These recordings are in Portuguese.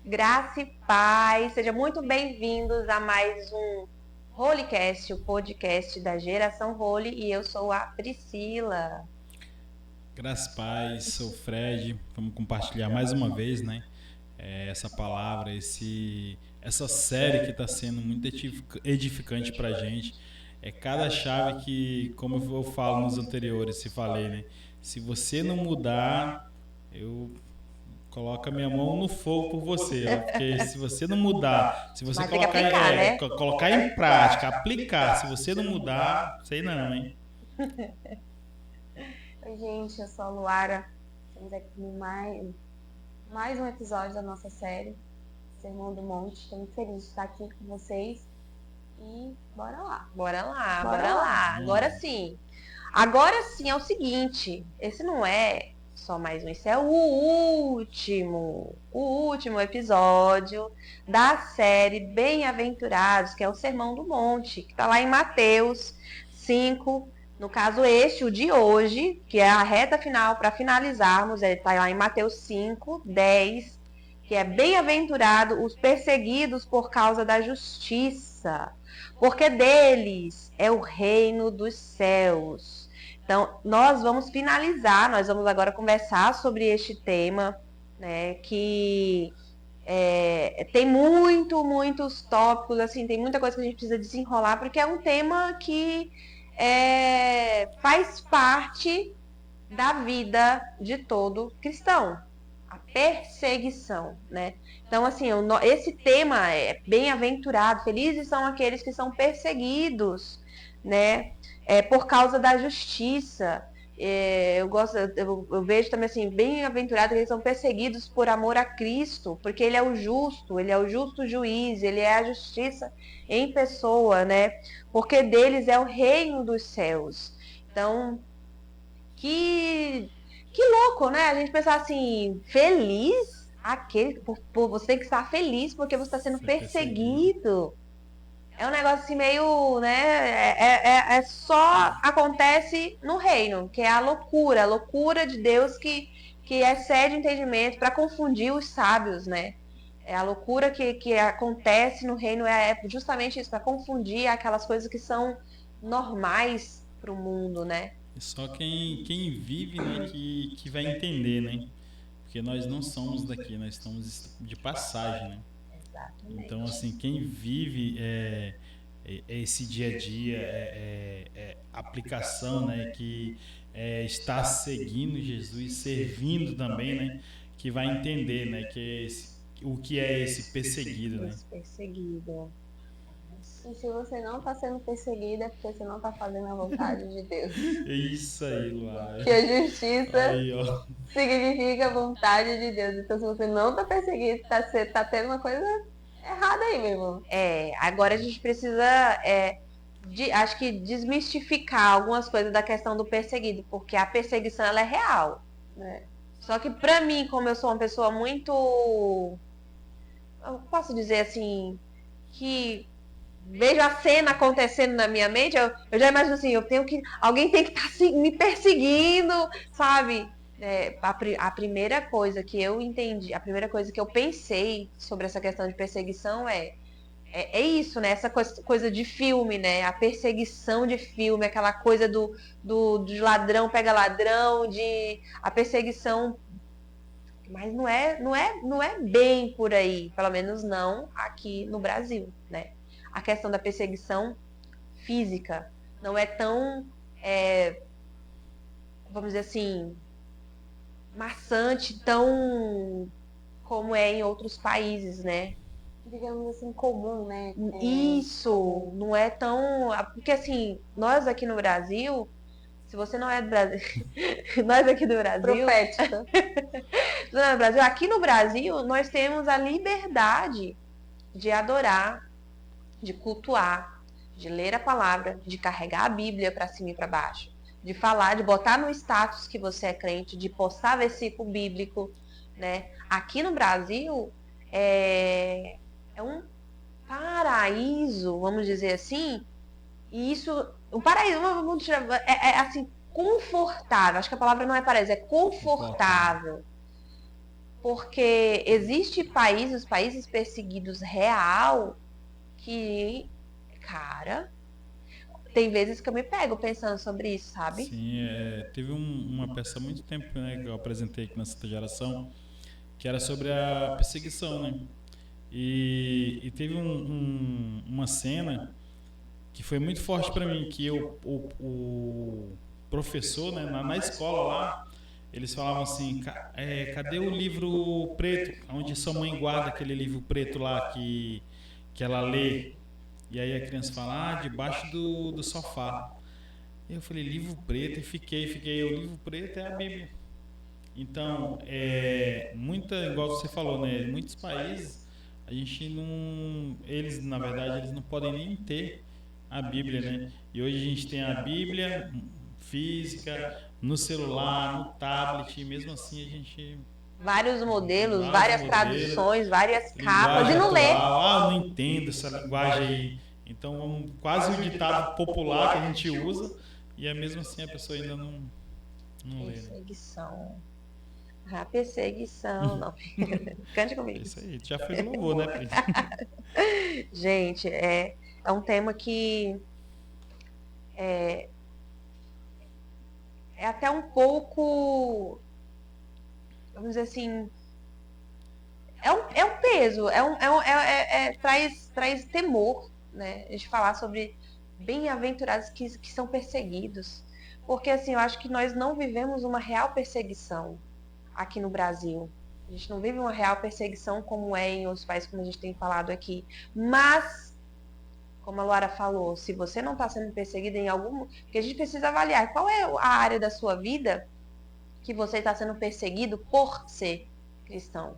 Graça e paz, sejam muito bem-vindos a mais um Holycast, o podcast da Geração Holy, e eu sou a Priscila. Graças a paz, sou o Fred. Vamos compartilhar mais uma vez, né? Essa palavra, essa série que está sendo muito edificante para a gente. É cada chave que, como eu falo nos anteriores, se falei, né? Se você não mudar, eu coloco a minha mão no fogo por você, ó. Porque se você não mudar, se você Mas tem que aplicar, né? colocar em prática, aplicar, se você não mudar, sei não, hein? Oi, gente, eu sou a Luara. Estamos aqui em mais um episódio da nossa série Sermão do Monte. Estou muito feliz de estar aqui com vocês. E bora lá. Bora lá. Agora sim é o seguinte, esse não é só mais um, esse é o último episódio da série Bem-aventurados, que é o Sermão do Monte, que está lá em Mateus 5. No caso, o de hoje, que é a reta final para finalizarmos, ele está lá em Mateus 5, 10, que é bem-aventurado os perseguidos por causa da justiça, porque deles é o reino dos céus. Então, nós vamos agora conversar sobre este tema, né, que tem muitos tópicos, assim, tem muita coisa que a gente precisa desenrolar, porque é um tema que faz parte da vida de todo cristão, a perseguição, né? Então, assim, esse tema é bem-aventurado, felizes são aqueles que são perseguidos, né? Por causa da justiça. Eu vejo também assim, bem-aventurado que eles são perseguidos por amor a Cristo, porque ele é o justo juiz, ele é a justiça em pessoa, né? Porque deles é o reino dos céus. Então, que louco, né? A gente pensar assim, feliz, por você que está feliz porque você está sendo perseguido. É um negócio assim meio, né? Só acontece no reino, que é a loucura de Deus que excede o entendimento para confundir os sábios, né? É a loucura que acontece no reino é justamente isso, para confundir aquelas coisas que são normais para o mundo, né? Só quem vive, né, que vai entender, né? Porque nós não somos daqui, nós estamos de passagem, né? Exatamente. Então, assim, quem vive esse dia a dia, aplicação, né, que está seguindo Jesus, servindo também, né, que vai entender, né, o que é esse perseguido, né? Esse perseguido. E se você não está sendo perseguido, é porque você não está fazendo a vontade de Deus. É isso aí, Luara. Que a justiça Aí, ó. significa a vontade de Deus. Então, se você não está perseguido, tá tendo uma coisa errada aí, meu irmão. Agora a gente precisa, acho que desmistificar algumas coisas da questão do perseguido, porque a perseguição ela é real, né? Só que pra mim, como eu sou uma pessoa muito, eu posso dizer assim, que vejo a cena acontecendo na minha mente, eu já imagino assim, alguém tem que estar me perseguindo, sabe? A primeira coisa que eu entendi, a primeira coisa que eu pensei sobre essa questão de perseguição é isso, né? Essa coisa de filme, né? A perseguição de filme, aquela coisa do ladrão pega ladrão, a perseguição. Mas não é bem por aí, pelo menos não aqui no Brasil, né? A questão da perseguição física não é tão, vamos dizer assim, maçante, tão como é em outros países, né? Digamos assim, comum, né? Isso, não é tão... Porque assim, nós aqui no Brasil, se você não é do Brasil, nós aqui do Brasil... Profética. Aqui no Brasil, nós temos a liberdade de adorar, de cultuar, de ler a palavra, de carregar a Bíblia para cima e para baixo, de falar, de botar no status que você é crente, de postar versículo bíblico, né? Aqui no Brasil é um paraíso, vamos dizer assim, e isso, um paraíso, assim, confortável, acho que a palavra não é paraíso, é confortável. Porque existe países, os países perseguidos real, que, cara, tem vezes que eu me pego pensando sobre isso, sabe? Sim, teve uma peça há muito tempo, né, que eu apresentei aqui na Santa Geração, que era sobre a perseguição, né? E teve uma cena que foi muito forte para mim, que o professor, né, na escola lá, eles falavam assim, cadê o livro preto, onde sua mãe guarda aquele livro preto lá que ela lê? E aí a criança fala, debaixo do sofá. E eu falei, livro preto, e fiquei, o livro preto é a Bíblia. Então, igual você falou, né, muitos países, a gente não, eles, na verdade, eles não podem nem ter a Bíblia, né? E hoje a gente tem a Bíblia física, no celular, no tablet, e mesmo assim a gente... Vários modelos, Vários várias modelos, traduções, várias capas, e linguagem não lê. atual, não entendo essa linguagem aí. Então, quase o ditado popular que a gente usa, e mesmo assim a pessoa ainda não lê, né? Perseguição. A perseguição, não. Cante comigo. Isso aí, já fez louvor, né, Pri? Gente, é um tema que é até um pouco, vamos dizer assim, é um peso, traz temor, né? A gente falar sobre bem-aventurados que são perseguidos. Porque, assim, eu acho que nós não vivemos uma real perseguição aqui no Brasil. A gente não vive uma real perseguição como é em outros países, como a gente tem falado aqui. Mas, como a Luara falou, se você não está sendo perseguido em algum... Porque a gente precisa avaliar qual é a área da sua vida que você está sendo perseguido por ser cristão.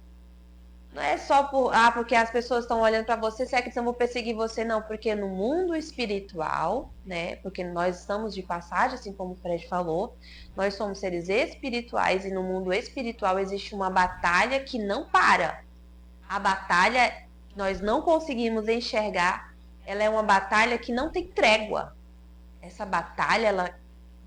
Não é só porque as pessoas estão olhando para você, se é cristão, vou perseguir você, não. Porque no mundo espiritual, né? Porque nós estamos de passagem, assim como o Fred falou, nós somos seres espirituais e no mundo espiritual existe uma batalha que não para. A batalha nós não conseguimos enxergar, ela é uma batalha que não tem trégua. Essa batalha, ela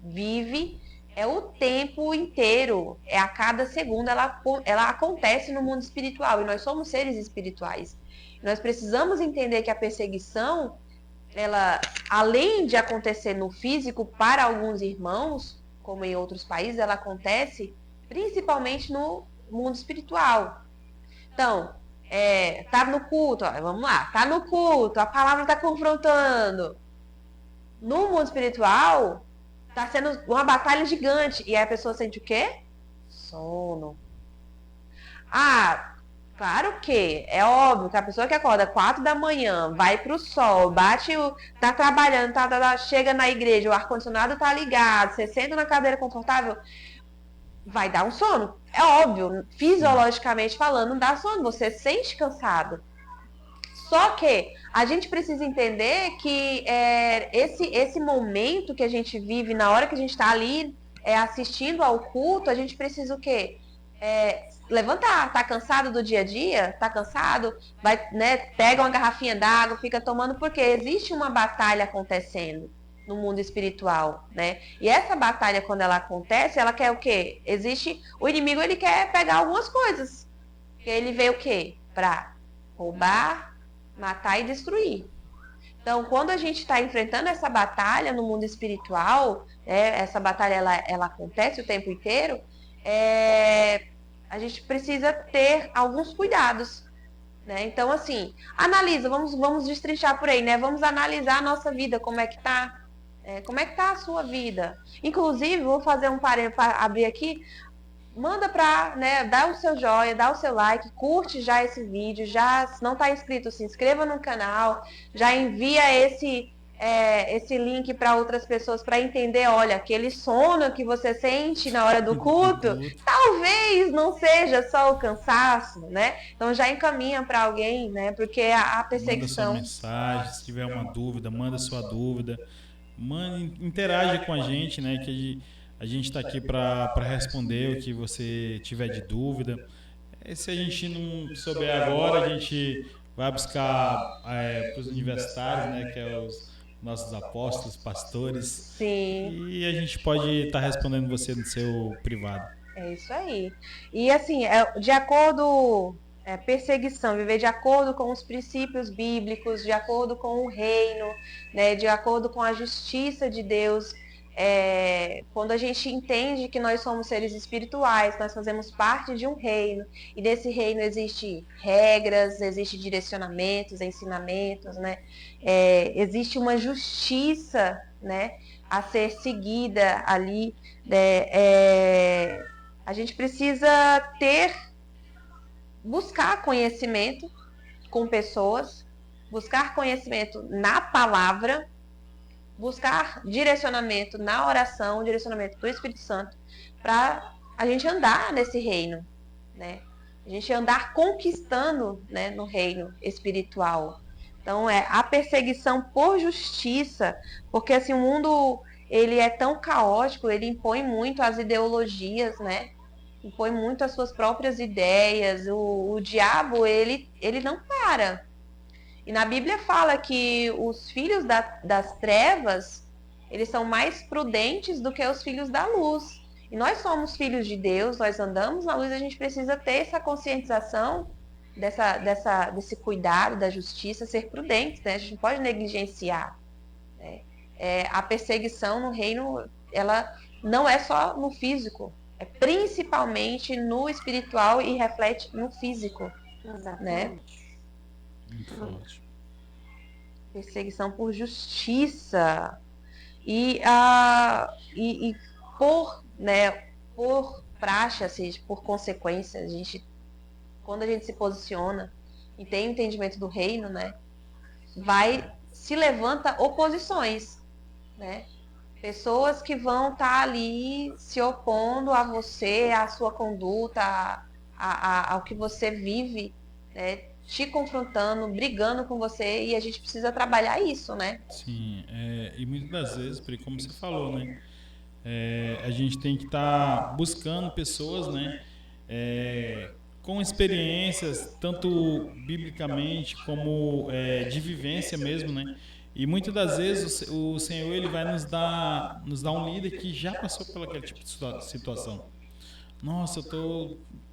vive... É o tempo inteiro, a cada segundo ela acontece no mundo espiritual e nós somos seres espirituais. Nós precisamos entender que a perseguição, ela, além de acontecer no físico para alguns irmãos, como em outros países, ela acontece principalmente no mundo espiritual. Então, tá no culto, vamos lá, tá no culto, a palavra tá confrontando. No mundo espiritual, tá sendo uma batalha gigante. E aí a pessoa sente o quê? Sono. Claro que é óbvio que a pessoa que acorda 4 da manhã, vai pro sol, tá trabalhando, chega na igreja, o ar-condicionado tá ligado, você senta na cadeira confortável, vai dar um sono. É óbvio, fisiologicamente falando, dá sono, você se sente cansado. Só que a gente precisa entender que esse momento que a gente vive, na hora que a gente está ali assistindo ao culto, a gente precisa o quê? Levantar. Tá cansado do dia a dia? Tá cansado? Vai, né, pega uma garrafinha d'água, fica tomando, porque existe uma batalha acontecendo no mundo espiritual, né? E essa batalha, quando ela acontece, ela quer o quê? O inimigo, ele quer pegar algumas coisas. Porque ele veio o quê? Pra roubar, matar e destruir. Então, quando a gente está enfrentando essa batalha no mundo espiritual, essa batalha ela acontece o tempo inteiro, a gente precisa ter alguns cuidados. Né? Então, assim, analisa, vamos destrinchar por aí, né? Vamos analisar a nossa vida, como é que tá. Como é que tá a sua vida? Inclusive, vou fazer um parênteses para abrir aqui. Manda pra, né, dá o seu joinha, dá o seu like, curte já esse vídeo, já, se não tá inscrito, se inscreva no canal, já envia esse link para outras pessoas para entender, olha, aquele sono que você sente na hora do culto, talvez não seja só o cansaço, né? Então já encaminha para alguém, né? Porque a perseguição... Manda sua mensagem, se tiver uma dúvida, manda sua dúvida, interage com a gente, né? Que a gente está aqui para responder o que você tiver de dúvida. Se a gente não souber agora, a gente vai buscar para os universitários, né, que é os nossos apóstolos, pastores. Sim. E a gente pode estar respondendo você no seu privado. É isso aí. E assim, de acordo, perseguição, viver de acordo com os princípios bíblicos, de acordo com o reino, né, de acordo com a justiça de Deus. Quando a gente entende que nós somos seres espirituais, nós fazemos parte de um reino, e nesse reino existe regras, existe direcionamentos, ensinamentos, né? Existe uma justiça, né, a ser seguida ali, né? A gente precisa buscar conhecimento com pessoas, buscar conhecimento na palavra, buscar direcionamento na oração, direcionamento do Espírito Santo, para a gente andar nesse reino, né? A gente andar conquistando, né, no reino espiritual. Então, a perseguição por justiça, porque assim, o mundo, ele é tão caótico, ele impõe muito as ideologias, né? Impõe muito as suas próprias ideias. O diabo, ele não para. E na Bíblia fala que os filhos das trevas, eles são mais prudentes do que os filhos da luz. E nós somos filhos de Deus, nós andamos na luz, a gente precisa ter essa conscientização desse cuidado, da justiça, ser prudentes, né? A gente não pode negligenciar, né? A perseguição no reino, ela não é só no físico, é principalmente no espiritual e reflete no físico. Exatamente. Né? Muito forte. Perseguição por justiça e por, né, por praxe, assim, por consequência, quando a gente se posiciona e tem o entendimento do reino, né, se levanta oposições, né? Pessoas que vão estar ali se opondo a você, à sua conduta, ao que você vive, né? Te confrontando, brigando com você, e a gente precisa trabalhar isso, né? Sim, e muitas das vezes, Pri, como você falou, né? A gente tem que estar buscando pessoas, né? Com experiências, tanto biblicamente como de vivência mesmo, né? E muitas das vezes o Senhor ele vai nos dar um líder que já passou por aquele tipo de situação. Nossa,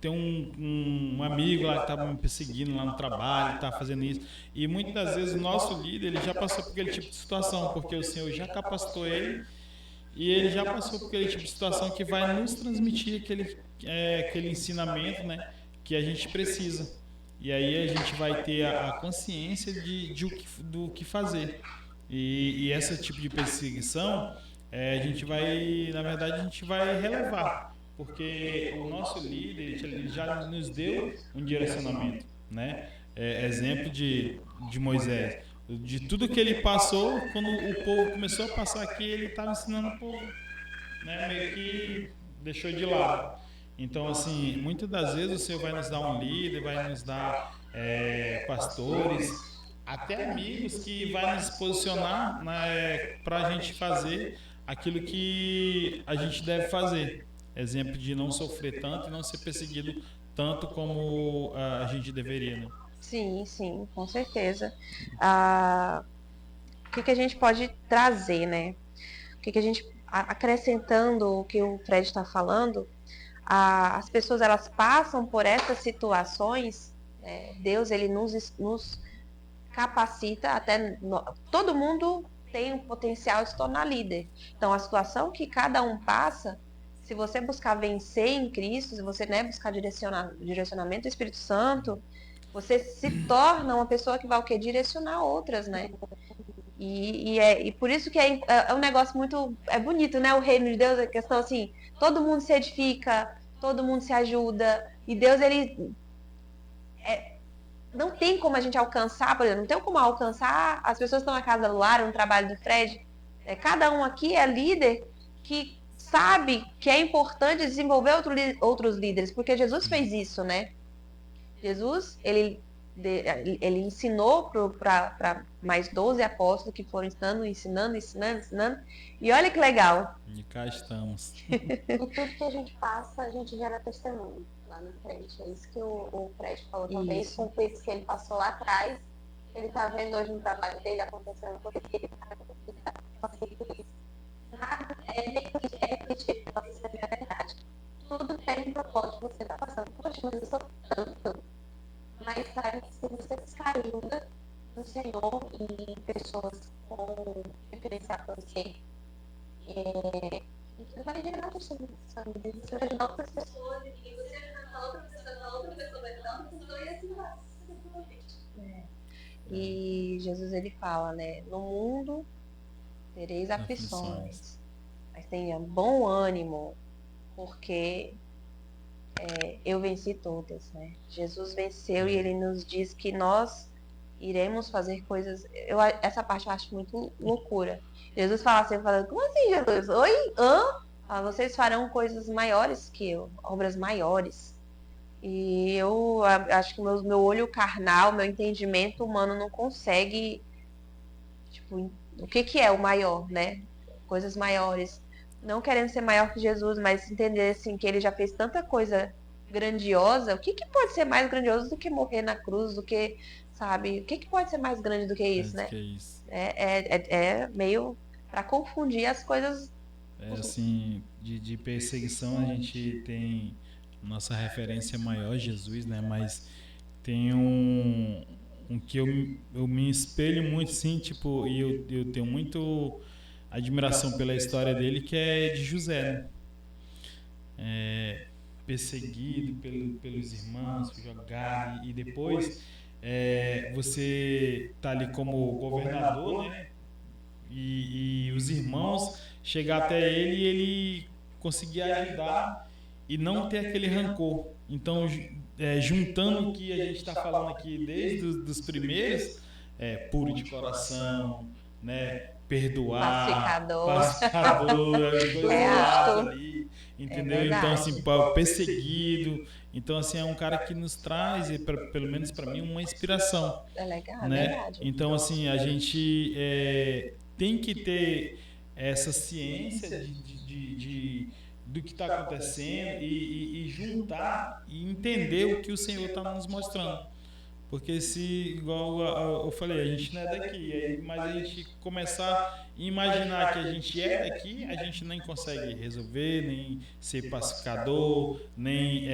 tem um amigo lá que está me perseguindo lá no trabalho, está fazendo isso. E muitas das vezes o nosso líder ele já passou por aquele tipo de situação, porque o Senhor já capacitou ele e ele já passou por aquele tipo de situação que vai nos transmitir aquele ensinamento, né, que a gente precisa. E aí a gente vai ter a consciência do que fazer. E esse tipo de perseguição, a gente vai, na verdade, a gente vai relevar, porque o nosso líder ele já nos deu um direcionamento, né? Exemplo de Moisés, de tudo que ele passou, quando o povo começou a passar aqui, ele estava ensinando o povo, né? Meio que deixou de lado. Então, assim, muitas das vezes o Senhor vai nos dar um líder, vai nos dar pastores, até amigos que vai nos posicionar para a gente fazer aquilo que a gente deve fazer. Exemplo de não sofrer tanto e não ser perseguido tanto como a gente deveria, né? Sim, sim, com certeza. O que a gente pode trazer, né? O que a gente, acrescentando o que o Fred está falando, as pessoas elas passam por essas situações, né? Deus ele nos capacita, todo mundo tem um potencial de se tornar líder. Então a situação que cada um passa, se você buscar vencer em Cristo, se você, né, buscar direcionamento do Espírito Santo, você se torna uma pessoa que vai o quê? Direcionar outras, né? E por isso que é um negócio muito bonito, né? O reino de Deus, a questão assim, todo mundo se edifica, todo mundo se ajuda, e Deus, ele não tem como a gente alcançar, por exemplo, não tem como alcançar as pessoas que estão na casa da Luara, no trabalho do Fred. Cada um aqui é líder que sabe que é importante desenvolver outros líderes, porque Jesus fez isso, né? Jesus, ele ensinou para mais 12 apóstolos que foram ensinando. E olha que legal. E cá estamos. E tudo que a gente passa, a gente gera testemunho lá na frente. É isso que o Fred falou. Talvez com o isso que ele passou lá atrás, ele está vendo hoje no trabalho dele acontecendo com ele. Nada é verdade. Tudo tem pode você estar passando, poxa, mas eu sou tanto. Mas sabe que se você buscar ajuda no Senhor e pessoas com referência a você, isso vai gerar o seu sangue, você vai ajudar outras pessoas, e você ajudando a outra pessoa vai ajudar outra pessoa, e assim vai. E Jesus ele fala, né? No mundo tereis aflições, mas tenha bom ânimo, porque eu venci todas, né? Jesus venceu e ele nos diz que nós iremos fazer coisas. Essa parte eu acho muito loucura. Jesus fala assim, como assim, Jesus? Oi? Vocês farão coisas maiores que eu, obras maiores. E eu acho que meu olho carnal, meu entendimento humano não consegue, tipo, o que é o maior, né? Coisas maiores. Não querendo ser maior que Jesus, mas entender assim que ele já fez tanta coisa grandiosa. O que pode ser mais grandioso do que morrer na cruz, do que, sabe? O que pode ser mais grande do que isso, né? Que é isso. É meio para confundir as coisas. Assim, de perseguição a gente tem nossa referência maior, Jesus, né? Mas tem um que eu me espelho muito, sim, tipo, e eu tenho muito admiração pela história dele, que é de José, né? Perseguido pelos irmãos, jogado, e depois você tá ali como governador, né? E os irmãos chegar até ele e ele conseguir ajudar e não ter aquele rancor. Então, juntando o que a gente está falando aqui desde os primeiros, puro de coração, né? Perdoar, pacificador, os dois lados ali, entendeu? Então, assim, perseguido. Então, assim, é um cara que nos traz, pelo menos para mim, uma inspiração. É legal, né? Verdade. Então, assim, a gente tem que ter essa ciência do que está acontecendo e juntar e entender o que o Senhor está nos mostrando. Porque se, igual eu falei, a gente não é daqui, mas a gente começar a imaginar que a gente é daqui, a gente nem consegue resolver, nem ser pacificador, nem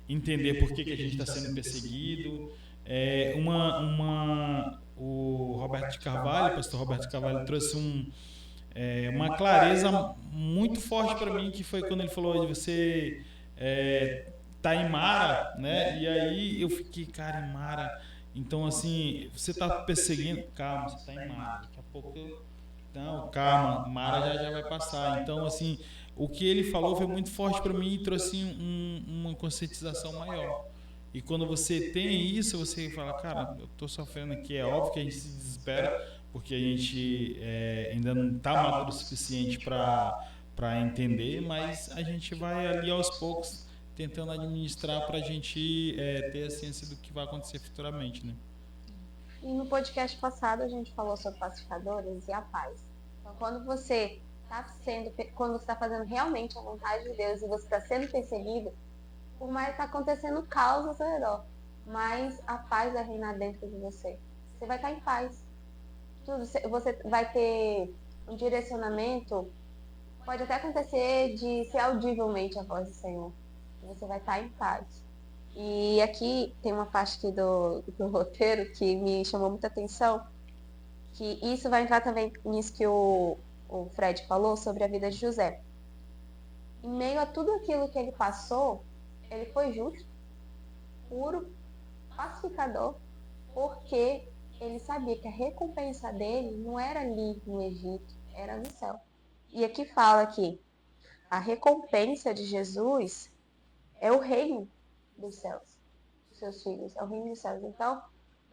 entender por que a gente está sendo perseguido. O Roberto de Carvalho, o pastor Roberto de Carvalho, trouxe uma clareza muito forte para mim, que foi quando ele falou de você tá em Mara, né? E aí eu fiquei, cara, em Mara. Então, assim, você tá perseguindo, calma, você tá em Mara. Daqui a pouco, não, calma, Mara já vai passar. Então, assim, o que ele falou foi muito forte para mim e trouxe uma conscientização maior. E quando você tem isso, você fala, cara, eu tô sofrendo aqui. É óbvio que a gente se desespera, porque a gente ainda não está maduro o suficiente para entender, mas a gente vai ali aos poucos tentando administrar para a gente ter a ciência do que vai acontecer futuramente, né? E no podcast passado a gente falou sobre pacificadores e a paz. Então, quando você está fazendo realmente a vontade de Deus e você está sendo perseguido, por mais que está acontecendo caos ao seu redor, mas a paz vai reinar dentro de você. Você vai estar em paz. Você vai ter um direcionamento, pode até acontecer de ser audivelmente a voz do Senhor. Você vai estar em paz. E aqui tem uma parte aqui do roteiro que me chamou muita atenção, que isso vai entrar também nisso que o Fred falou sobre a vida de José. Em meio a tudo aquilo que ele passou, ele foi justo, puro, pacificador, porque ele sabia que a recompensa dele não era ali no Egito, era no céu. E aqui fala que a recompensa de Jesus é o reino dos céus, dos seus filhos, é o reino dos céus. Então,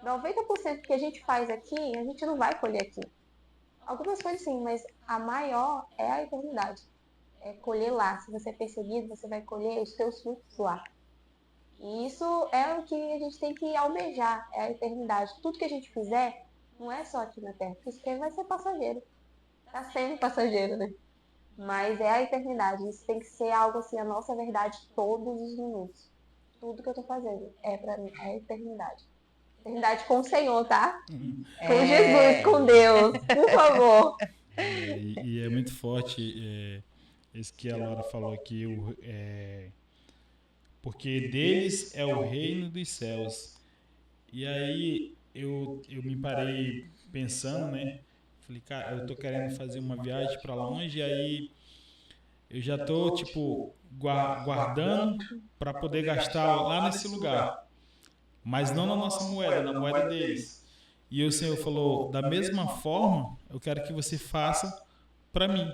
90% que a gente faz aqui, a gente não vai colher aqui. Algumas coisas sim, mas a maior é a eternidade. É colher lá. Se você é perseguido, você vai colher os seus frutos lá. E isso é o que a gente tem que almejar, é a eternidade. Tudo que a gente fizer, não é só aqui na Terra, porque isso aqui vai ser passageiro. Tá sendo passageiro, né? Mas é a eternidade. Isso tem que ser algo assim, a nossa verdade todos os minutos. Tudo que eu tô fazendo é pra mim, é a eternidade. Eternidade com o Senhor, tá? Com Jesus, com Deus, por favor. E é muito forte isso que a Laura falou aqui, porque deles é o reino dos céus. E aí eu me parei pensando, né? Falei, cara, eu tô querendo fazer uma viagem para longe, e aí eu já tô, tipo, guardando para poder gastar lá nesse lugar, mas não na nossa moeda, na moeda deles. E o Senhor falou, da mesma forma, eu quero que você faça para mim.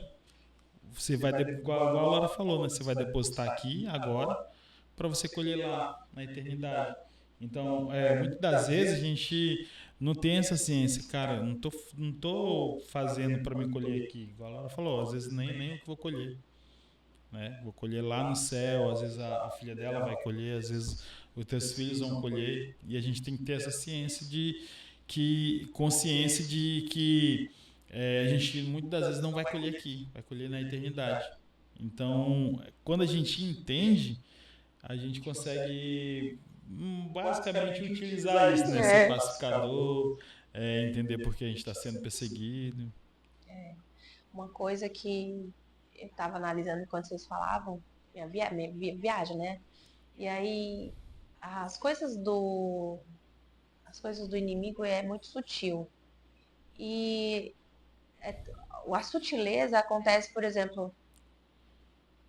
Você vai, igual a Laura falou, né? Você vai depositar aqui, agora, para você colher lá, na eternidade. Então, muitas das vezes a gente não tem essa ciência, cara, não tô fazendo para me colher aqui. Igual a Laura falou, às vezes nem eu que vou colher. Né? Vou colher lá no céu, às vezes a filha dela vai colher, às vezes os teus filhos vão colher, e a gente tem que ter essa ciência consciência de que a gente muitas das vezes não vai colher aqui, vai colher na eternidade. Então, quando a gente entende, a gente consegue basicamente utilizar isso, né? Ser pacificador, entender por que a gente está sendo perseguido. Uma coisa que eu estava analisando enquanto vocês falavam, minha viagem, né? E aí as coisas do inimigo é muito sutil. E a sutileza acontece, por exemplo,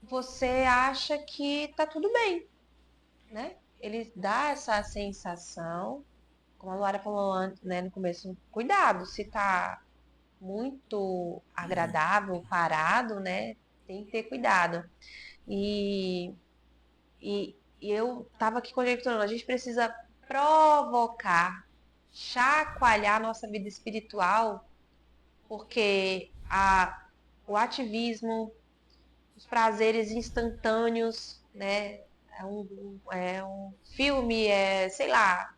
você acha que tá tudo bem, né? Ele dá essa sensação, como a Luara falou antes, né, no começo, cuidado, se tá muito agradável, parado, né? Tem que ter cuidado. E, e eu estava aqui conjecturando, a gente precisa provocar, chacoalhar a nossa vida espiritual, porque o ativismo, os prazeres instantâneos, né? É um filme, sei lá,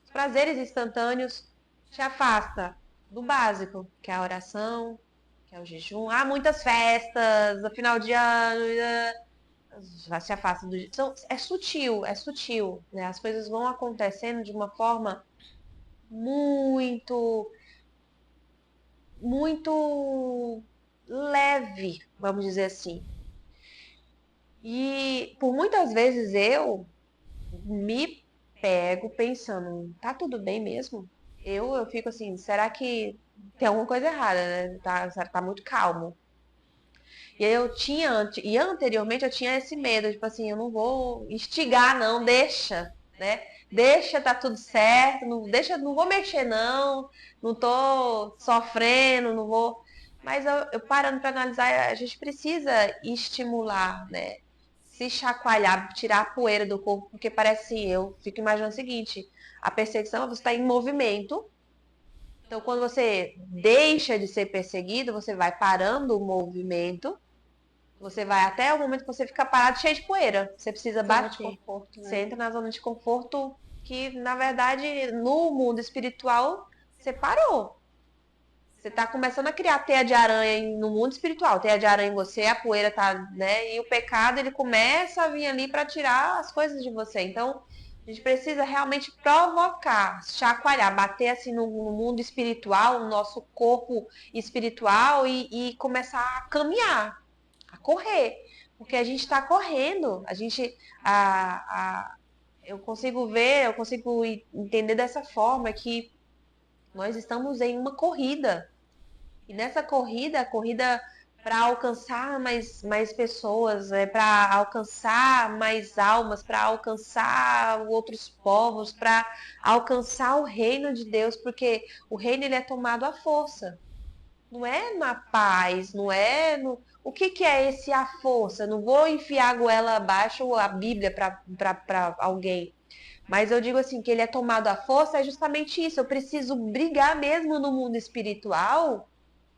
os prazeres instantâneos te afasta do básico, que é a oração, que é o jejum. Há muitas festas, no final de ano, já se afasta do. Então, é sutil, né? As coisas vão acontecendo de uma forma muito, muito leve, vamos dizer assim. E por muitas vezes eu me pego pensando, tá tudo bem mesmo? Eu fico assim, será que tem alguma coisa errada, né? Tá muito calmo. E aí e anteriormente eu tinha esse medo, tipo assim, eu não vou instigar não, deixa, né? Deixa, tá tudo certo, não vou mexer não tô sofrendo, não vou. Mas eu parando para analisar, a gente precisa estimular, né? Se chacoalhar, tirar a poeira do corpo, porque parece assim, eu fico imaginando o seguinte, a perseguição, você está em movimento, então quando você deixa de ser perseguido, você vai parando o movimento, você vai até o momento que você fica parado cheio de poeira. Você precisa bater. Conforto, né? Você entra na zona de conforto que, na verdade, no mundo espiritual, você parou. Você está começando a criar teia de aranha no mundo espiritual. Teia de aranha em você, a poeira tá, né? E o pecado, ele começa a vir ali para tirar as coisas de você. Então, a gente precisa realmente provocar, chacoalhar, bater assim no mundo espiritual, no nosso corpo espiritual e começar a caminhar, a correr, porque a gente está correndo, eu consigo entender dessa forma que nós estamos em uma corrida, e nessa corrida, a corrida para alcançar mais pessoas, para alcançar mais almas, para alcançar outros povos, para alcançar o reino de Deus, porque o reino ele é tomado à força. Não é na paz, não é no. O que é esse a força? Não vou enfiar a goela abaixo ou a Bíblia para alguém. Mas eu digo assim, que ele é tomado à força é justamente isso. Eu preciso brigar mesmo no mundo espiritual,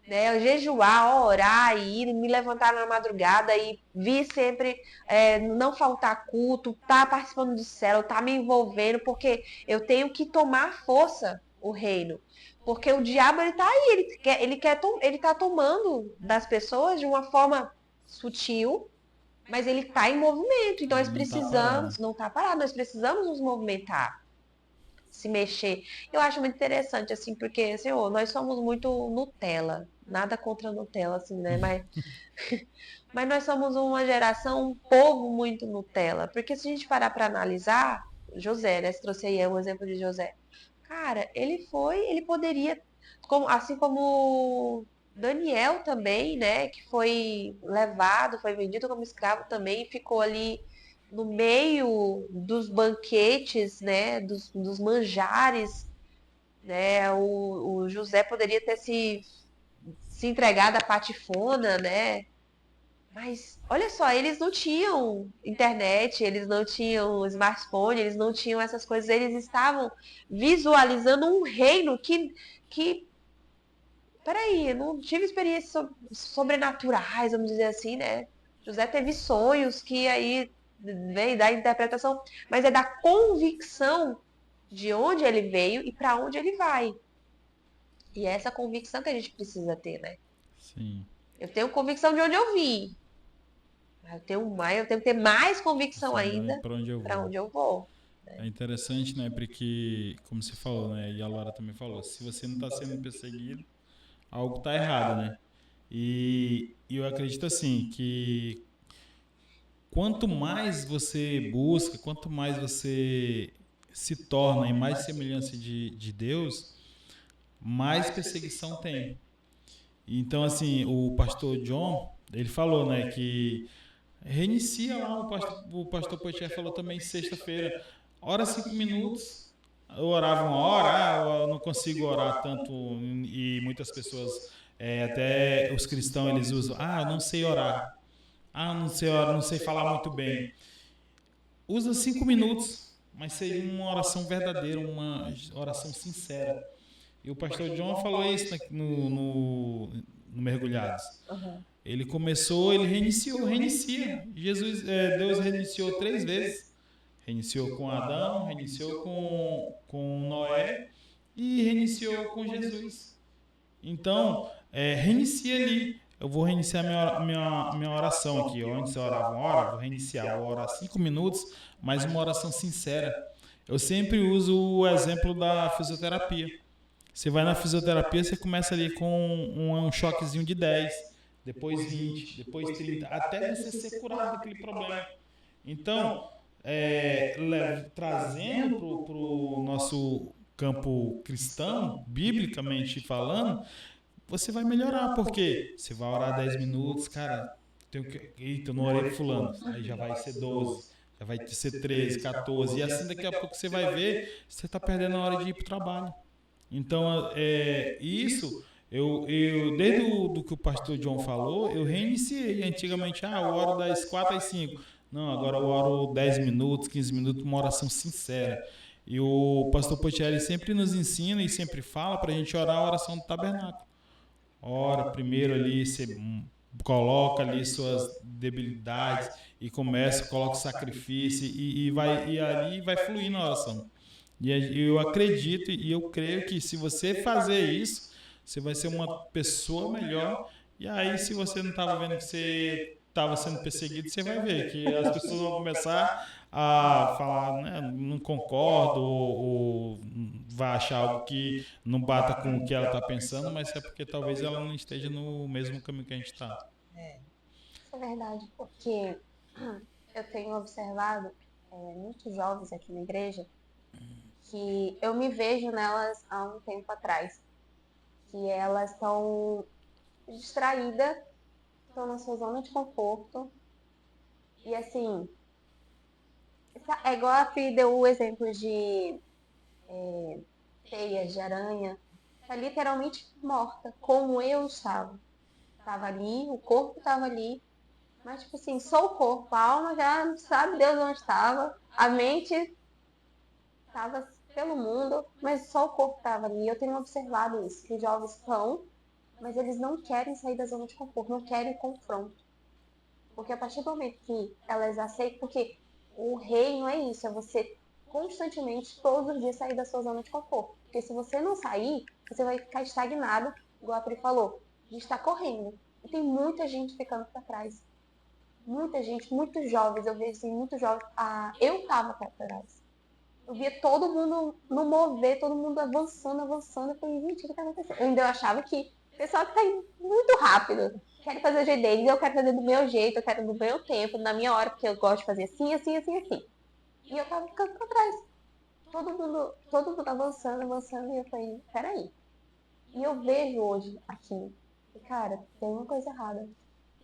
né? Eu jejuar, orar, ir, me levantar na madrugada e vir sempre, não faltar culto, tá participando do céu, tá me envolvendo, porque eu tenho que tomar força o reino. Porque o diabo, ele tá aí, ele tá tomando das pessoas de uma forma sutil, mas ele tá em movimento. Então nós Ele não tá precisamos, parado. não tá parado, nós precisamos nos movimentar. se mexer. Eu acho muito interessante, assim, porque, Senhor, nós somos muito Nutella. Nada contra Nutella, assim, né? Mas nós somos uma geração, um povo muito Nutella. Porque se a gente parar para analisar, José, né? Você trouxe aí o exemplo de José. Cara, ele poderia, assim como Daniel também, né? Que foi levado, foi vendido como escravo também, ficou ali no meio dos banquetes, né? Dos manjares, né? O José poderia ter se entregado à patifona, né? Mas olha só, eles não tinham internet, eles não tinham smartphone, eles não tinham essas coisas, eles estavam visualizando um reino que peraí, não tive experiências sobrenaturais, vamos dizer assim, né? José teve sonhos que aí vem da interpretação, mas é da convicção de onde ele veio e para onde ele vai. E é essa convicção que a gente precisa ter, né? Sim. Eu tenho convicção de onde eu vim. Eu tenho que ter mais convicção ainda Para onde eu para vou. onde eu vou. É interessante, né? Porque, como você falou, né? E a Laura também falou, se você não está sendo perseguido, algo está errado, né? E eu acredito assim que quanto mais você busca, quanto mais você se torna em mais semelhança de Deus, mais perseguição tem. Então, assim, o pastor John, ele falou, né, que reinicia lá, o pastor Poitier falou também sexta-feira, ora 5 minutos, eu orava uma hora, eu não consigo orar tanto, e muitas pessoas, até os cristãos, eles usam, eu não sei orar, não sei orar, não sei falar muito bem. Usa 5 minutos, mas seja uma oração verdadeira, uma oração sincera. E o pastor John falou isso no Mergulhados. Uhum. Ele começou, ele reinicia. Deus reiniciou 3 vezes. Reiniciou com Adão, reiniciou com Noé e reiniciou com Jesus. Então, reinicia ali. Eu vou reiniciar minha oração aqui. Antes eu orava uma hora, vou reiniciar. Vou orar 5 minutos, mas uma oração sincera. Eu sempre uso o exemplo da fisioterapia. Você vai na fisioterapia, você começa ali com um choquezinho de 10, depois 20, depois 30, até você ser curado daquele problema. Então, trazendo para o nosso campo cristão, biblicamente falando, você vai melhorar, porque você vai orar 10 minutos, cara, eita, eu não orei pro fulano, aí já vai ser 12, já vai ser 13, 14, e assim daqui a pouco você vai ver, você está perdendo a hora de ir pro trabalho. Então, isso, desde do que o pastor John falou, eu reiniciei. Antigamente, eu oro das 4 às 5. Não, agora eu oro 10 minutos, 15 minutos, uma oração sincera. E o pastor Potieri sempre nos ensina e sempre fala para a gente orar a oração do tabernáculo. Ora, primeiro ali, você coloca ali suas debilidades e coloca o sacrifício e ali vai fluir na oração. E eu acredito e eu creio que se você fazer isso, você vai ser uma pessoa melhor. E aí, se você não estava vendo que você estava sendo perseguido, você vai ver que as pessoas vão começar a falar, né, não concordo, ou vai achar algo que não bata com o que ela está pensando, mas é porque talvez ela não esteja no mesmo caminho que a gente está. Isso é verdade, porque eu tenho observado muitos jovens aqui na igreja que eu me vejo nelas há um tempo atrás, que elas estão distraídas, estão na sua zona de conforto, e assim, é igual a Fi deu o exemplo de teias de aranha, tá literalmente morta, como eu estava. Estava ali, o corpo estava ali, mas tipo assim, só o corpo, a alma já não sabe Deus onde estava, a mente estava pelo mundo, mas só o corpo estava ali. Eu tenho observado isso, que os jovens estão, mas eles não querem sair da zona de conforto, não querem confronto. Porque a partir do momento que elas aceitam, porque o reino é isso, é você constantemente, todos os dias, sair da sua zona de conforto. Porque se você não sair, você vai ficar estagnado, igual a Pri falou, de estar correndo. E tem muita gente ficando para trás. Muita gente, muitos jovens, eu vejo assim, muitos jovens. Eu estava para trás. Eu via todo mundo no mover, todo mundo avançando. Eu falei, gente, o que tá acontecendo? Eu achava que o pessoal que tá indo muito rápido. Quero fazer o jeito deles, eu quero fazer do meu jeito, eu quero do meu tempo, na minha hora, porque eu gosto de fazer assim, assim, assim, assim. E eu tava ficando pra trás. Todo mundo avançando, e eu falei, peraí. E eu vejo hoje aqui, e, cara, tem uma coisa errada.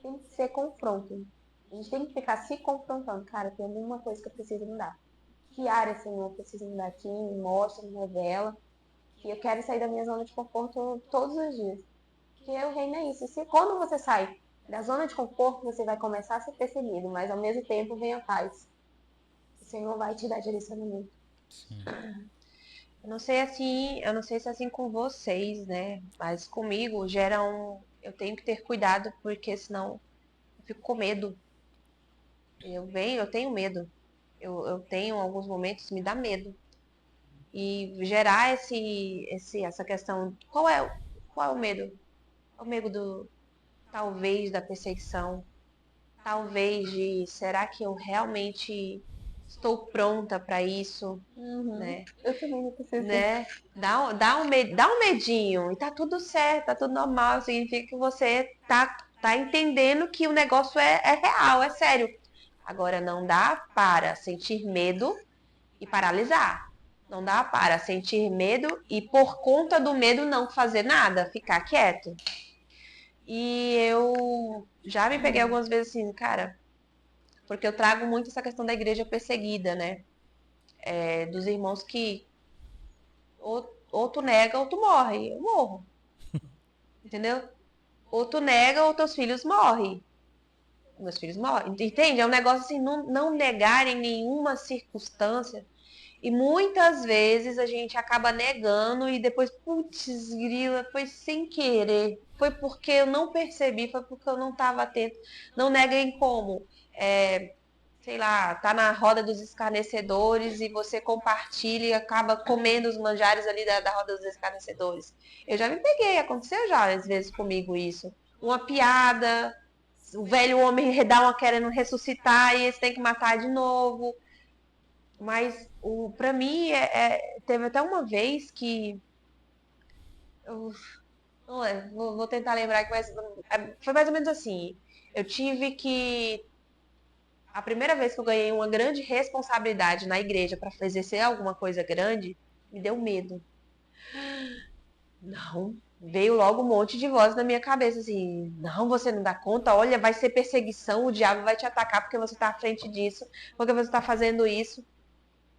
Tem que ser confronto. A gente tem que ficar se confrontando. Cara, tem alguma coisa que eu preciso mudar. Que área, Senhor, eu preciso mudar aqui? Me mostra, me revela. Que eu quero sair da minha zona de conforto todos os dias. Porque o reino é isso. Se quando você sai da zona de conforto, você vai começar a ser perseguido, mas ao mesmo tempo vem a paz. O Senhor vai te dar direcionamento. Sim. Eu não sei se é assim com vocês, né? Mas comigo gera eu tenho que ter cuidado, porque senão eu fico com medo. Eu tenho medo. Eu tenho alguns momentos, me dá medo. E gerar essa questão, qual é o medo? É o medo talvez, da perseguição, talvez será que eu realmente estou pronta para isso, né? Eu também não preciso. Né? Dá um medinho e tá tudo certo, tá tudo normal, significa que você tá entendendo que o negócio é real, é sério. Agora, não dá para sentir medo e paralisar. Não dá para sentir medo e, por conta do medo, não fazer nada, ficar quieto. E eu já me peguei algumas vezes assim, cara, porque eu trago muito essa questão da igreja perseguida, né? Dos irmãos que ou tu nega ou tu morre. Eu morro. Entendeu? Ou tu nega ou teus filhos morrem. Meus filhos morrem. Entende? É um negócio assim, não negar em nenhuma circunstância. E muitas vezes a gente acaba negando e depois, putz, grila, foi sem querer. Foi porque eu não percebi, foi porque eu não estava atento. Não neguem como. Sei lá, tá na roda dos escarnecedores e você compartilha e acaba comendo os manjares ali da roda dos escarnecedores. Eu já me peguei, aconteceu já às vezes comigo isso. Uma piada, o velho homem dá uma querendo ressuscitar e eles têm que matar de novo. Mas pra mim, teve até uma vez que. Eu, não é, vou tentar lembrar que foi mais ou menos assim. Eu tive que. A primeira vez que eu ganhei uma grande responsabilidade na igreja para exercer alguma coisa grande, me deu medo. Não. Veio logo um monte de voz na minha cabeça, assim, não, você não dá conta, olha, vai ser perseguição, o diabo vai te atacar porque você tá à frente disso, porque você tá fazendo isso.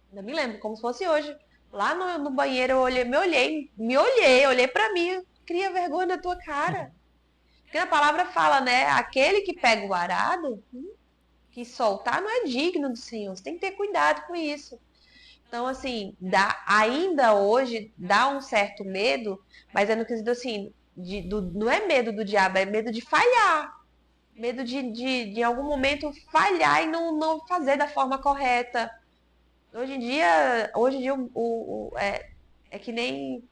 Ainda me lembro, como se fosse hoje. Lá no banheiro eu olhei pra mim, cria vergonha na tua cara. Porque a palavra fala, né? Aquele que pega o arado, que soltar não é digno do Senhor. Você tem que ter cuidado com isso. Então, assim, ainda hoje dá um certo medo, mas é no quesito assim, não é medo do diabo, é medo de falhar. Medo de em algum momento falhar e não fazer da forma correta. Hoje em dia é que nem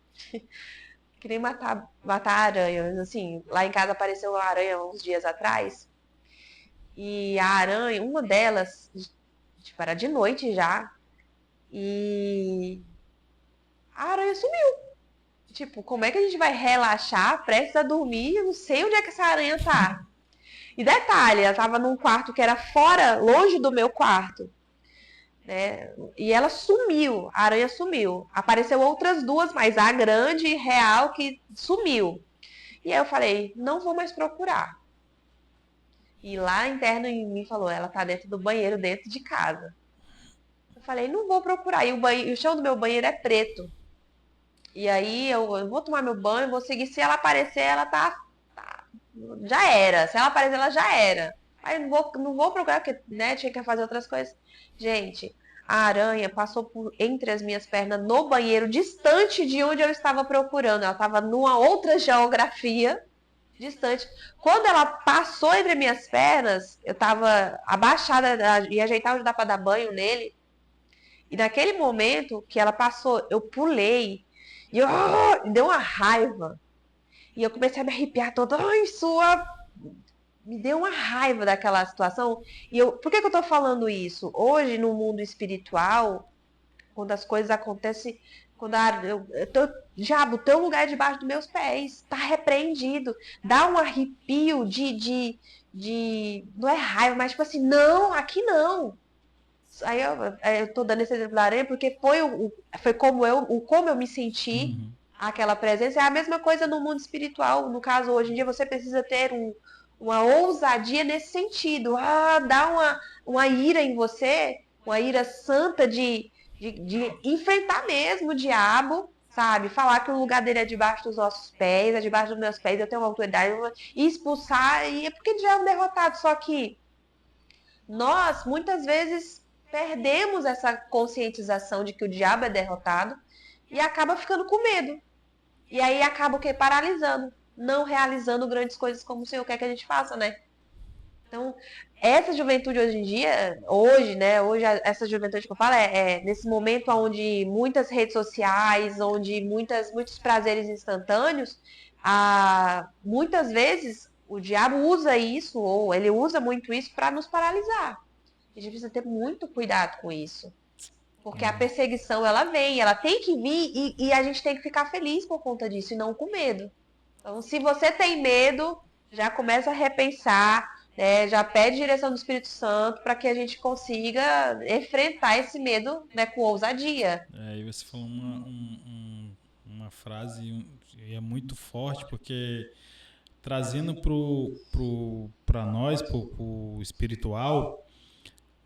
matar aranhas. Assim, lá em casa apareceu uma aranha uns dias atrás. E a aranha, uma delas, tipo, era de noite já. E a aranha sumiu. Tipo, como é que a gente vai relaxar, prestes a dormir? Eu não sei onde é que essa aranha tá. E detalhe, ela tava num quarto que era fora, longe do meu quarto. Né? E ela sumiu, a aranha sumiu. Apareceu outras duas, mas a grande, real, que sumiu. E aí eu falei, não vou mais procurar. E lá interno em mim falou, ela tá dentro do banheiro, dentro de casa. Eu falei, não vou procurar. E o chão do meu banheiro é preto. E aí eu vou tomar meu banho, vou seguir. Se ela aparecer, ela já era. Se ela aparecer, ela já era. Aí não vou procurar, porque né, tinha que fazer outras coisas. Gente, a aranha passou entre as minhas pernas no banheiro, distante de onde eu estava procurando. Ela estava numa outra geografia, distante. Quando ela passou entre as minhas pernas, eu estava abaixada e ajeitar onde dá para dar banho nele. E naquele momento que ela passou, eu pulei e me deu uma raiva. E eu comecei a me arrepiar toda. Ai, me deu uma raiva daquela situação. Por que eu tô falando isso? Hoje, no mundo espiritual, quando as coisas acontecem, diabo, teu lugar é debaixo dos meus pés, tá repreendido. Dá um arrepio não é raiva, mas tipo assim, não, aqui não. Aí eu tô dando esse exemplo da aranha porque foi como eu me senti, aquela presença. É a mesma coisa no mundo espiritual. No caso, hoje em dia, você precisa ter uma ousadia nesse sentido. Dá uma ira em você, uma ira santa de enfrentar mesmo o diabo, sabe? Falar que o lugar dele é debaixo dos nossos pés, é debaixo dos meus pés, eu tenho uma autoridade, e expulsar, e é porque já é um derrotado. Só que nós, muitas vezes, perdemos essa conscientização de que o diabo é derrotado e acaba ficando com medo. E aí acaba o quê? Paralisando, não realizando grandes coisas como o Senhor quer que a gente faça, né? Então, essa juventude hoje em dia, hoje essa juventude que eu falo é nesse momento onde muitas redes sociais, onde muitos prazeres instantâneos, muitas vezes o diabo usa isso, ou ele usa muito isso para nos paralisar. A gente precisa ter muito cuidado com isso. Porque a perseguição, ela vem, ela tem que vir e a gente tem que ficar feliz por conta disso e não com medo. Então, se você tem medo, já começa a repensar, né, já pede direção do Espírito Santo para que a gente consiga enfrentar esse medo, né, com ousadia. Aí você falou uma frase e é muito forte, porque trazendo para nós, pro espiritual,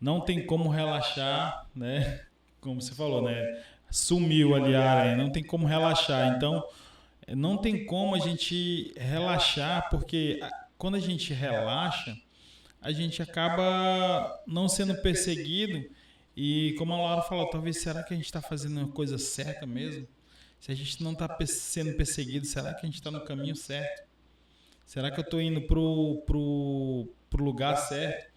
não tem como relaxar, né? Como você falou, né? Sumiu ali a aranha, não tem como relaxar. Então, não tem como a gente relaxar, porque quando a gente relaxa, a gente acaba não sendo perseguido. E como a Laura falou, talvez, será que a gente está fazendo a coisa certa mesmo? Se a gente não está sendo perseguido, será que a gente está no caminho certo? Será que eu estou indo pro lugar certo?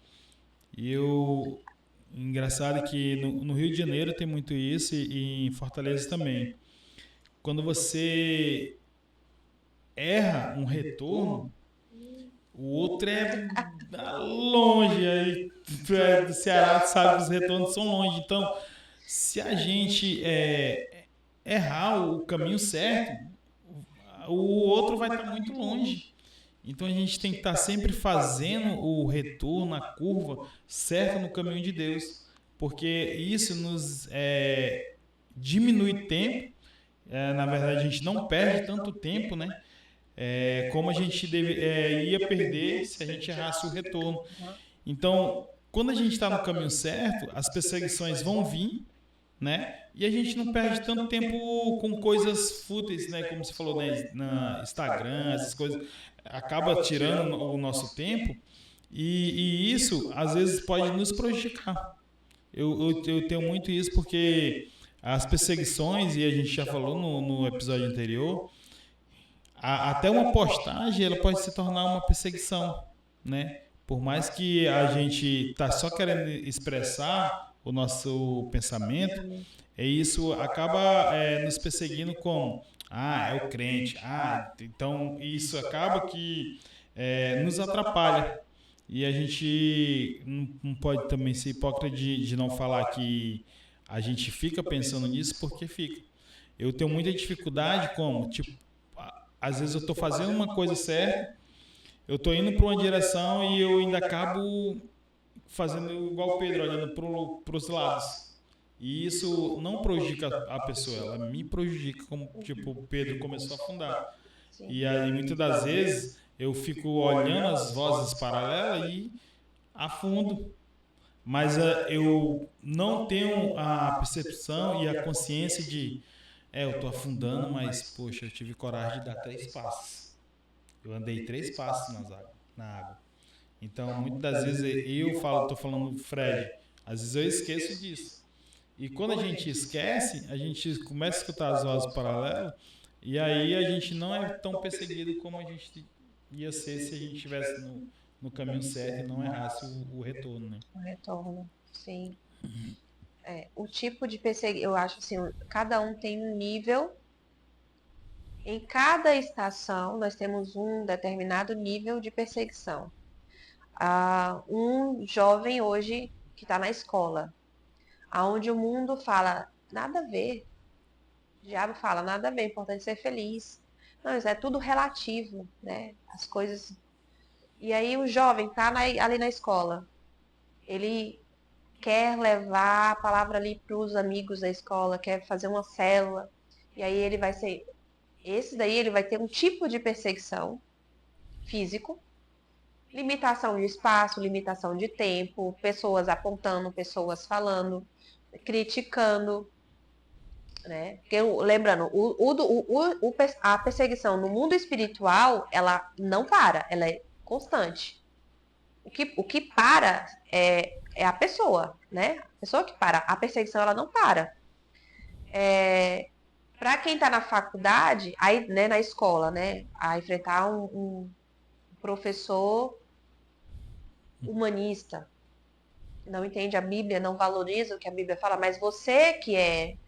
Engraçado que no Rio de Janeiro tem muito isso e em Fortaleza também. Quando você erra um retorno, o outro é longe. Aí do Ceará sabe que os retornos são longe. Então, se a gente errar o caminho certo, o outro vai estar muito longe. Então a gente tem que estar sempre fazendo o retorno, a curva certa no caminho de Deus, porque isso nos diminui tempo. Na verdade, a gente não perde tanto tempo, né? Como a gente ia perder se a gente errasse o retorno. Então, quando a gente está no caminho certo, as perseguições vão vir, né? E a gente não perde tanto tempo com coisas fúteis, né? Como você falou, né? Na Instagram, essas coisas, acaba tirando o nosso tempo e isso às vezes pode nos prejudicar. Eu tenho muito isso porque as perseguições, e a gente já falou no episódio anterior, até uma postagem ela pode se tornar uma perseguição, né? Por mais que a gente tá só querendo expressar o nosso pensamento, isso acaba nos perseguindo como é o crente, então isso acaba que nos atrapalha. E a gente não pode também ser hipócrita de não falar que a gente fica pensando nisso, porque fica. Eu tenho muita dificuldade tipo, às vezes eu estou fazendo uma coisa certa, eu estou indo para uma direção e eu ainda acabo fazendo igual o Pedro, olhando para os lados. E isso não prejudica a pessoa, ela me prejudica, como tipo o Pedro começou a afundar. E aí muitas das vezes eu fico olhando as vozes paralelas e afundo. Mas eu não tenho a percepção e a consciência de eu estou afundando, mas poxa, eu tive coragem de dar 3 passos. Eu andei 3 passos na água. Então, muitas das vezes estou falando Fred, às vezes eu esqueço disso. E quando a gente esquece, a gente começa a escutar as vozes paralelas e aí a gente não é tão perseguido como a gente ia ser se a gente estivesse no caminho certo e não errasse o retorno, né? O retorno, sim. O tipo de perseguição, eu acho assim, cada um tem um nível. Em cada estação, nós temos um determinado nível de perseguição. Um jovem hoje que está na escola, onde o mundo fala, Nada a ver. O diabo fala, nada a ver, é importante ser feliz. Não, isso é tudo relativo, né? As coisas. E aí o jovem tá ali na escola. Ele quer levar a palavra ali para os amigos da escola, quer fazer uma célula. E aí ele vai ser. Esse daí ele vai ter um tipo de perseguição físico, limitação de espaço, limitação de tempo, pessoas apontando, pessoas falando, criticando, né? Porque, lembrando, a perseguição no mundo espiritual, ela não para, ela é constante. O que para é a pessoa, né? A pessoa que para. A perseguição, ela não para. Para quem está na faculdade, aí, né, na escola, né, a enfrentar um professor humanista, não entende a Bíblia, não valoriza o que a Bíblia fala, mas você que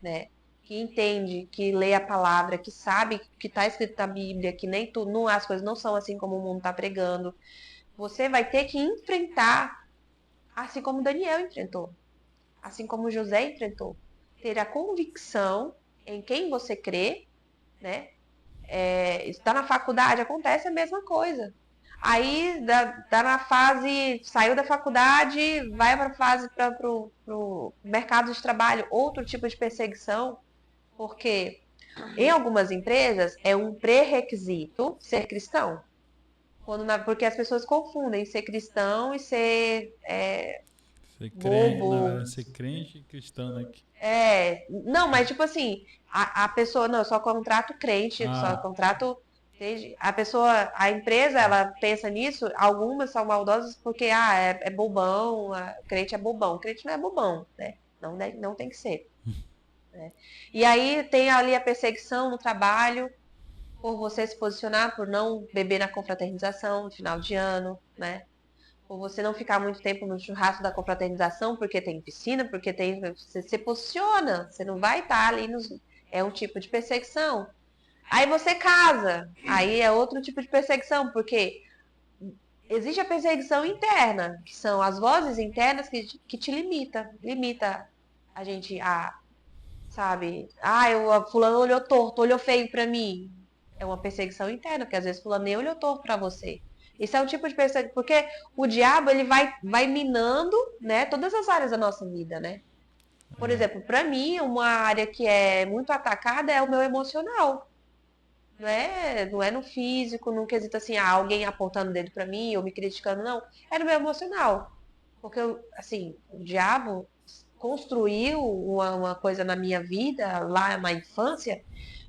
né, que entende, que lê a palavra, que sabe o que está escrito na Bíblia, que nem tudo, não, as coisas não são assim como o mundo está pregando, você vai ter que enfrentar, assim como Daniel enfrentou, assim como José enfrentou, ter a convicção em quem você crê, né? Está na faculdade, acontece a mesma coisa. Aí tá na fase, saiu da faculdade, vai para a fase para o mercado de trabalho, outro tipo de perseguição, porque em algumas empresas é um pré-requisito ser cristão. Porque as pessoas confundem ser cristão e ser bobo. Ser crente e cristão, né? Não, mas tipo assim, a pessoa, não, eu só contrato crente, só contrato. Entende? A empresa, ela pensa nisso, algumas são maldosas porque, é bobão, crente é bobão. O crente não é bobão, né? Não tem que ser. Né? E aí tem ali a perseguição no trabalho, por você se posicionar, por não beber na confraternização no final de ano, né? Por você não ficar muito tempo no churrasco da confraternização, porque tem piscina, porque você se posiciona, você não vai estar ali é um tipo de perseguição. Aí você casa, aí é outro tipo de perseguição, porque existe a perseguição interna, que são as vozes internas que te limita a gente sabe, fulano olhou torto, olhou feio pra mim. É uma perseguição interna, porque às vezes fulano nem olhou torto pra você. Isso é um tipo de perseguição, porque o diabo, ele vai minando, né, todas as áreas da nossa vida, né? Por exemplo, pra mim, uma área que é muito atacada é o meu emocional. Não é no físico, num quesito assim, alguém apontando o dedo pra mim ou me criticando, não. É no meu emocional. Porque, assim, o diabo construiu uma coisa na minha vida, lá na infância,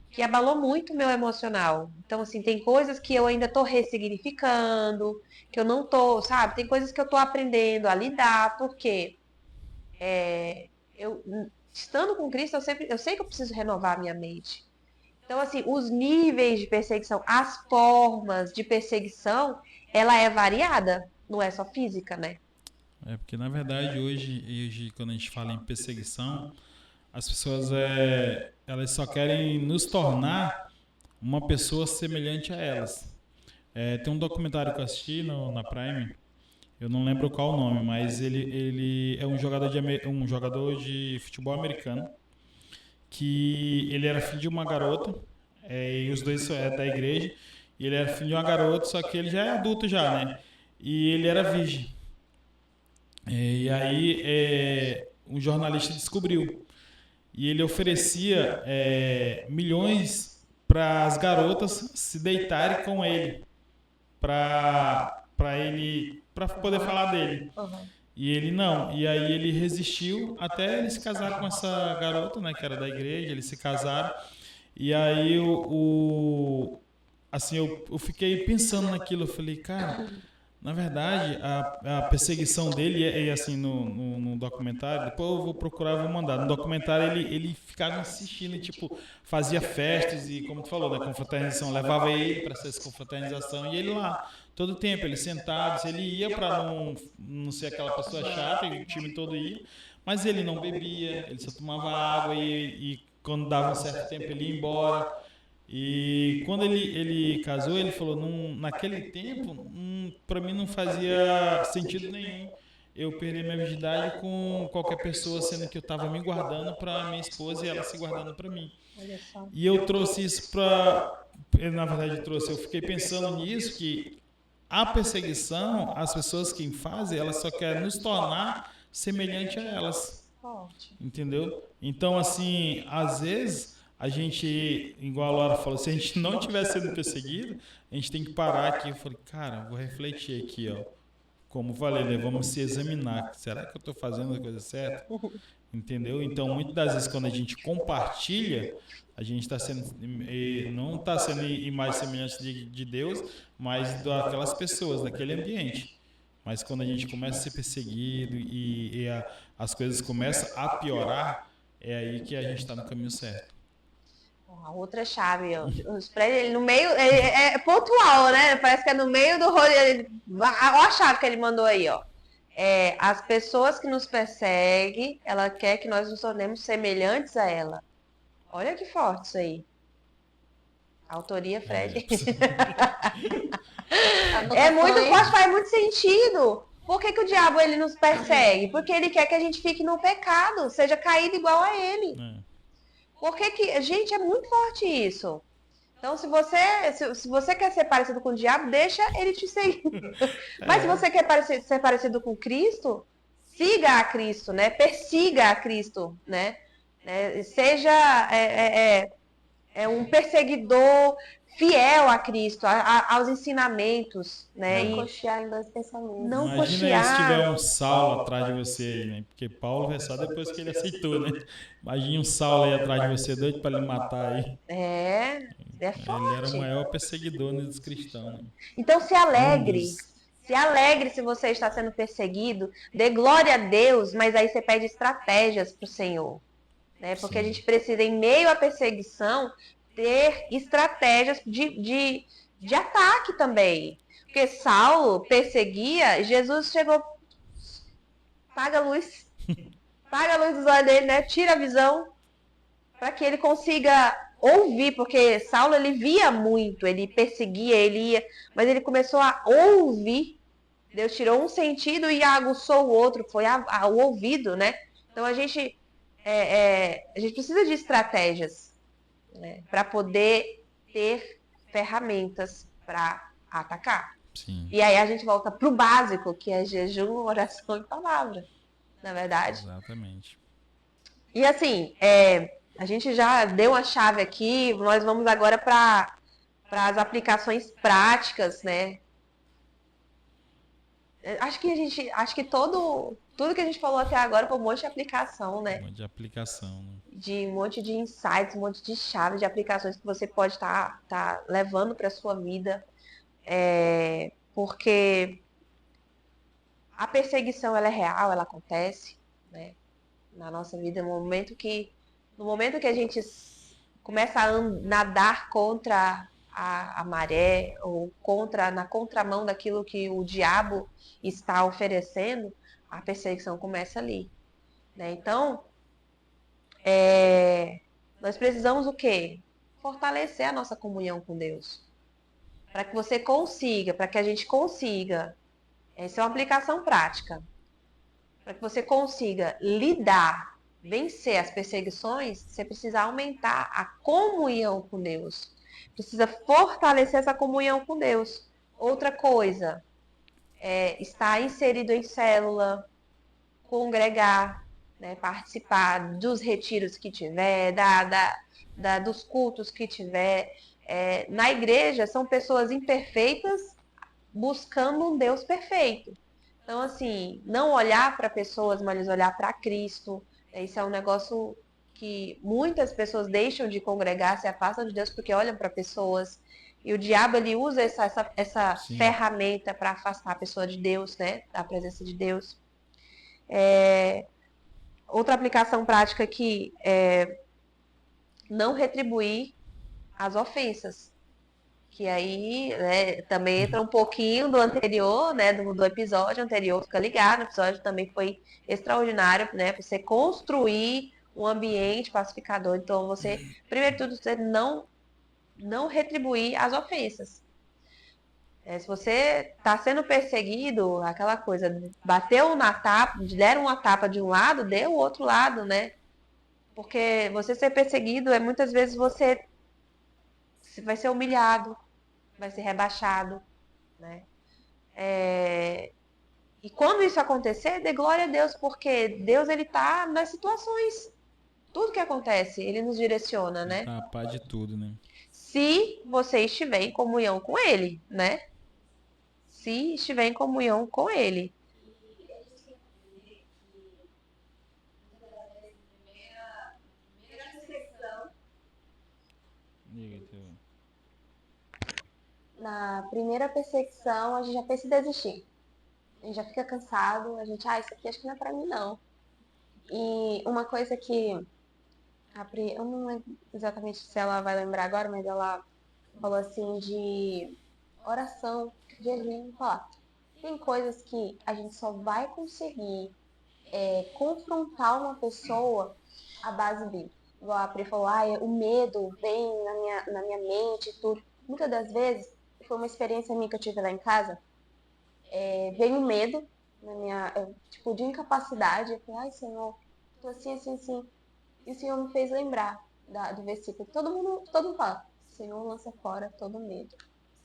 que abalou muito o meu emocional. Então, assim, tem coisas que eu ainda tô ressignificando, que eu não tô, sabe? Tem coisas que eu tô aprendendo a lidar, porque eu, estando com Cristo, eu sei que eu preciso renovar a minha mente. Então, assim, os níveis de perseguição, as formas de perseguição, ela é variada, não é só física, né? Porque na verdade hoje quando a gente fala em perseguição, as pessoas elas só querem nos tornar uma pessoa semelhante a elas. Tem um documentário que eu assisti na Prime, eu não lembro qual o nome, mas ele é um jogador de futebol americano, que ele era filho de uma garota, e os dois é da igreja, e ele era filho de uma garota, só que ele já é adulto já, né? E ele era virgem. E aí um jornalista descobriu. E ele oferecia milhões para as garotas se deitarem com ele, para poder falar dele. E ele não. E aí ele resistiu até ele se casar com essa garota, né, que era da igreja. Eles se casaram. E aí assim, eu fiquei pensando naquilo. Eu falei, cara, na verdade, a perseguição dele assim, no documentário, depois eu vou procurar e vou mandar. No documentário ele ficava insistindo, tipo, fazia festas e, como tu falou, da confraternização, levava ele para essa confraternização e ele lá, todo o tempo, ele sentado, ele ia para não ser aquela pessoa chata, e o time todo ia, mas ele não bebia, ele só tomava água e quando dava um certo tempo ele ia embora. E quando ele casou, ele falou, naquele tempo, para mim não fazia sentido nenhum eu perder minha virgindade com qualquer pessoa, sendo que eu estava me guardando para minha esposa e ela se guardando para mim. Olha só. E eu trouxe isso na verdade, eu fiquei pensando nisso, que a perseguição, as pessoas que fazem, elas só querem nos tornar semelhante a elas. Forte. Entendeu? Então, assim, às vezes a gente, igual a Laura falou, se a gente não estiver sendo perseguido, a gente tem que parar aqui. Eu falei, cara, vou refletir aqui, ó. Como falei, né? Vamos se examinar. Será que eu estou fazendo a coisa certa? Entendeu? Então, muitas das vezes, quando a gente compartilha, a gente está sendo, não está sendo imagem semelhante de Deus, mas daquelas pessoas, daquele ambiente. Mas quando a gente começa a ser perseguido as coisas começam a piorar, é aí que a gente está no caminho certo. A outra chave, ó. Os prédios, ele no meio, é pontual, né? Parece que é no meio do rolê. Olha a chave que ele mandou aí, ó. As pessoas que nos perseguem, ela quer que nós nos tornemos semelhantes a ela. Olha que forte isso aí. Autoria, Fred. É muito forte, faz muito sentido. Por que o diabo ele nos persegue? Porque ele quer que a gente fique no pecado, seja caído igual a ele. Gente, é muito forte isso. Então, se você quer ser parecido com o diabo, deixa ele te seguir. Mas se você quer ser parecido com Cristo, siga a Cristo, né? Persiga a Cristo, né? Seja um perseguidor fiel a Cristo, aos ensinamentos, né? Não cochear em dois pensamentos. Não Imagina cochear. se tiver um Saulo atrás de você aí, né? Porque Paulo é só depois que ele aceitou, né? Imagina um Saulo aí atrás de você, doido para lhe matar aí. É forte. Ele era o maior perseguidor dos cristãos. Né? Então se alegre. Se alegre se você está sendo perseguido. Dê glória a Deus, mas aí você pede estratégias para o Senhor. Né? Porque a gente precisa, em meio à perseguição, ter estratégias de ataque também. Porque Saulo perseguia, Jesus chegou, paga a luz dos olhos dele, né? Tira a visão, para que ele consiga ouvir, porque Saulo ele via muito, ele perseguia, ele ia, mas ele começou a ouvir. Deus tirou um sentido e aguçou o outro, foi o ouvido, né? Então a gente precisa de estratégias, né, para poder ter ferramentas para atacar. Sim. E aí a gente volta pro básico, que é jejum, oração e palavra, na verdade. Exatamente. E assim, a gente já deu uma chave aqui, nós vamos agora para as aplicações práticas, né? Acho que tudo que a gente falou até agora foi um monte de aplicação, né? Um monte de aplicação, né? De um monte de insights, um monte de chaves de aplicações que você pode estar levando para a sua vida. Porque a perseguição ela é real, ela acontece, né, na nossa vida. No momento que a gente começa a nadar contra a maré ou na contramão daquilo que o diabo está oferecendo, a perseguição começa ali, né? Então, nós precisamos o quê? Fortalecer a nossa comunhão com Deus. Para que a gente consiga, essa é uma aplicação prática, para que você consiga vencer as perseguições, você precisa aumentar a comunhão com Deus. Precisa fortalecer essa comunhão com Deus. Outra coisa, estar inserido em célula, congregar, né, participar dos retiros que tiver, dos cultos que tiver. Na igreja, são pessoas imperfeitas buscando um Deus perfeito. Então, assim, não olhar para pessoas, mas olhar para Cristo. Isso é um negócio que muitas pessoas deixam de congregar, se afastam de Deus porque olham para pessoas. E o diabo, ele usa essa ferramenta para afastar a pessoa de Deus, né? Da presença de Deus. Outra aplicação prática aqui é não retribuir as ofensas. Que aí, né, também entra um pouquinho do anterior, né, do episódio anterior, fica ligado, o episódio também foi extraordinário, né, você construir um ambiente pacificador. Então, primeiro de tudo, você não retribuir as ofensas. Se você está sendo perseguido, aquela coisa, bateu na tapa, deram uma tapa de um lado, dê o outro lado, né? Porque você ser perseguido muitas vezes você vai ser humilhado, vai ser rebaixado, né? E quando isso acontecer, dê glória a Deus, porque Deus ele tá nas situações. Tudo que acontece, ele nos direciona, Ele né? tá a par de tudo, né? Se você estiver em comunhão com ele, né? Se estiver em comunhão com ele. Diga, teu. Na primeira perseguição, a gente já pensa em desistir. A gente já fica cansado, a gente, isso aqui acho que não é pra mim, não. E uma coisa que a Pri, eu não lembro exatamente se ela vai lembrar agora, mas ela falou assim de oração, jejum, falar. Tem coisas que a gente só vai conseguir confrontar uma pessoa à base bíblica. Igual a Pri falou, o medo vem na minha mente e tudo. Muitas das vezes, foi uma experiência minha que eu tive lá em casa, veio o medo na minha, tipo, de incapacidade. Eu falei, Senhor, tô assim, assim, assim. E o Senhor me fez lembrar do versículo. Todo mundo fala, Senhor lança fora todo medo.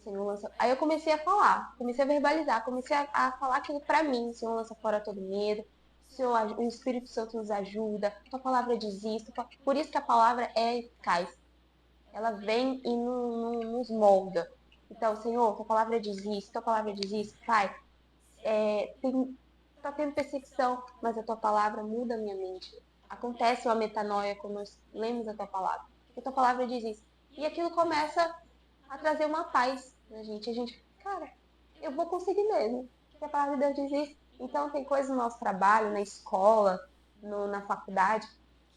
Senhor lança... Aí eu comecei a falar, comecei a verbalizar, comecei a falar aquilo pra mim. Senhor lança fora todo medo. Senhor, o Espírito Santo nos ajuda. Tua palavra diz isso. Por isso que a palavra é eficaz. Ela vem e nos molda. Então, Senhor, tua palavra diz isso, tua palavra diz isso. Pai, tá tendo perseguição, mas a tua palavra muda a minha mente. Acontece uma metanoia quando nós lemos a tua palavra. E a tua palavra diz isso. E aquilo começa a trazer uma paz na gente. A gente, cara, eu vou conseguir mesmo. Porque a palavra de Deus diz isso. Então tem coisas no nosso trabalho, na escola, na faculdade,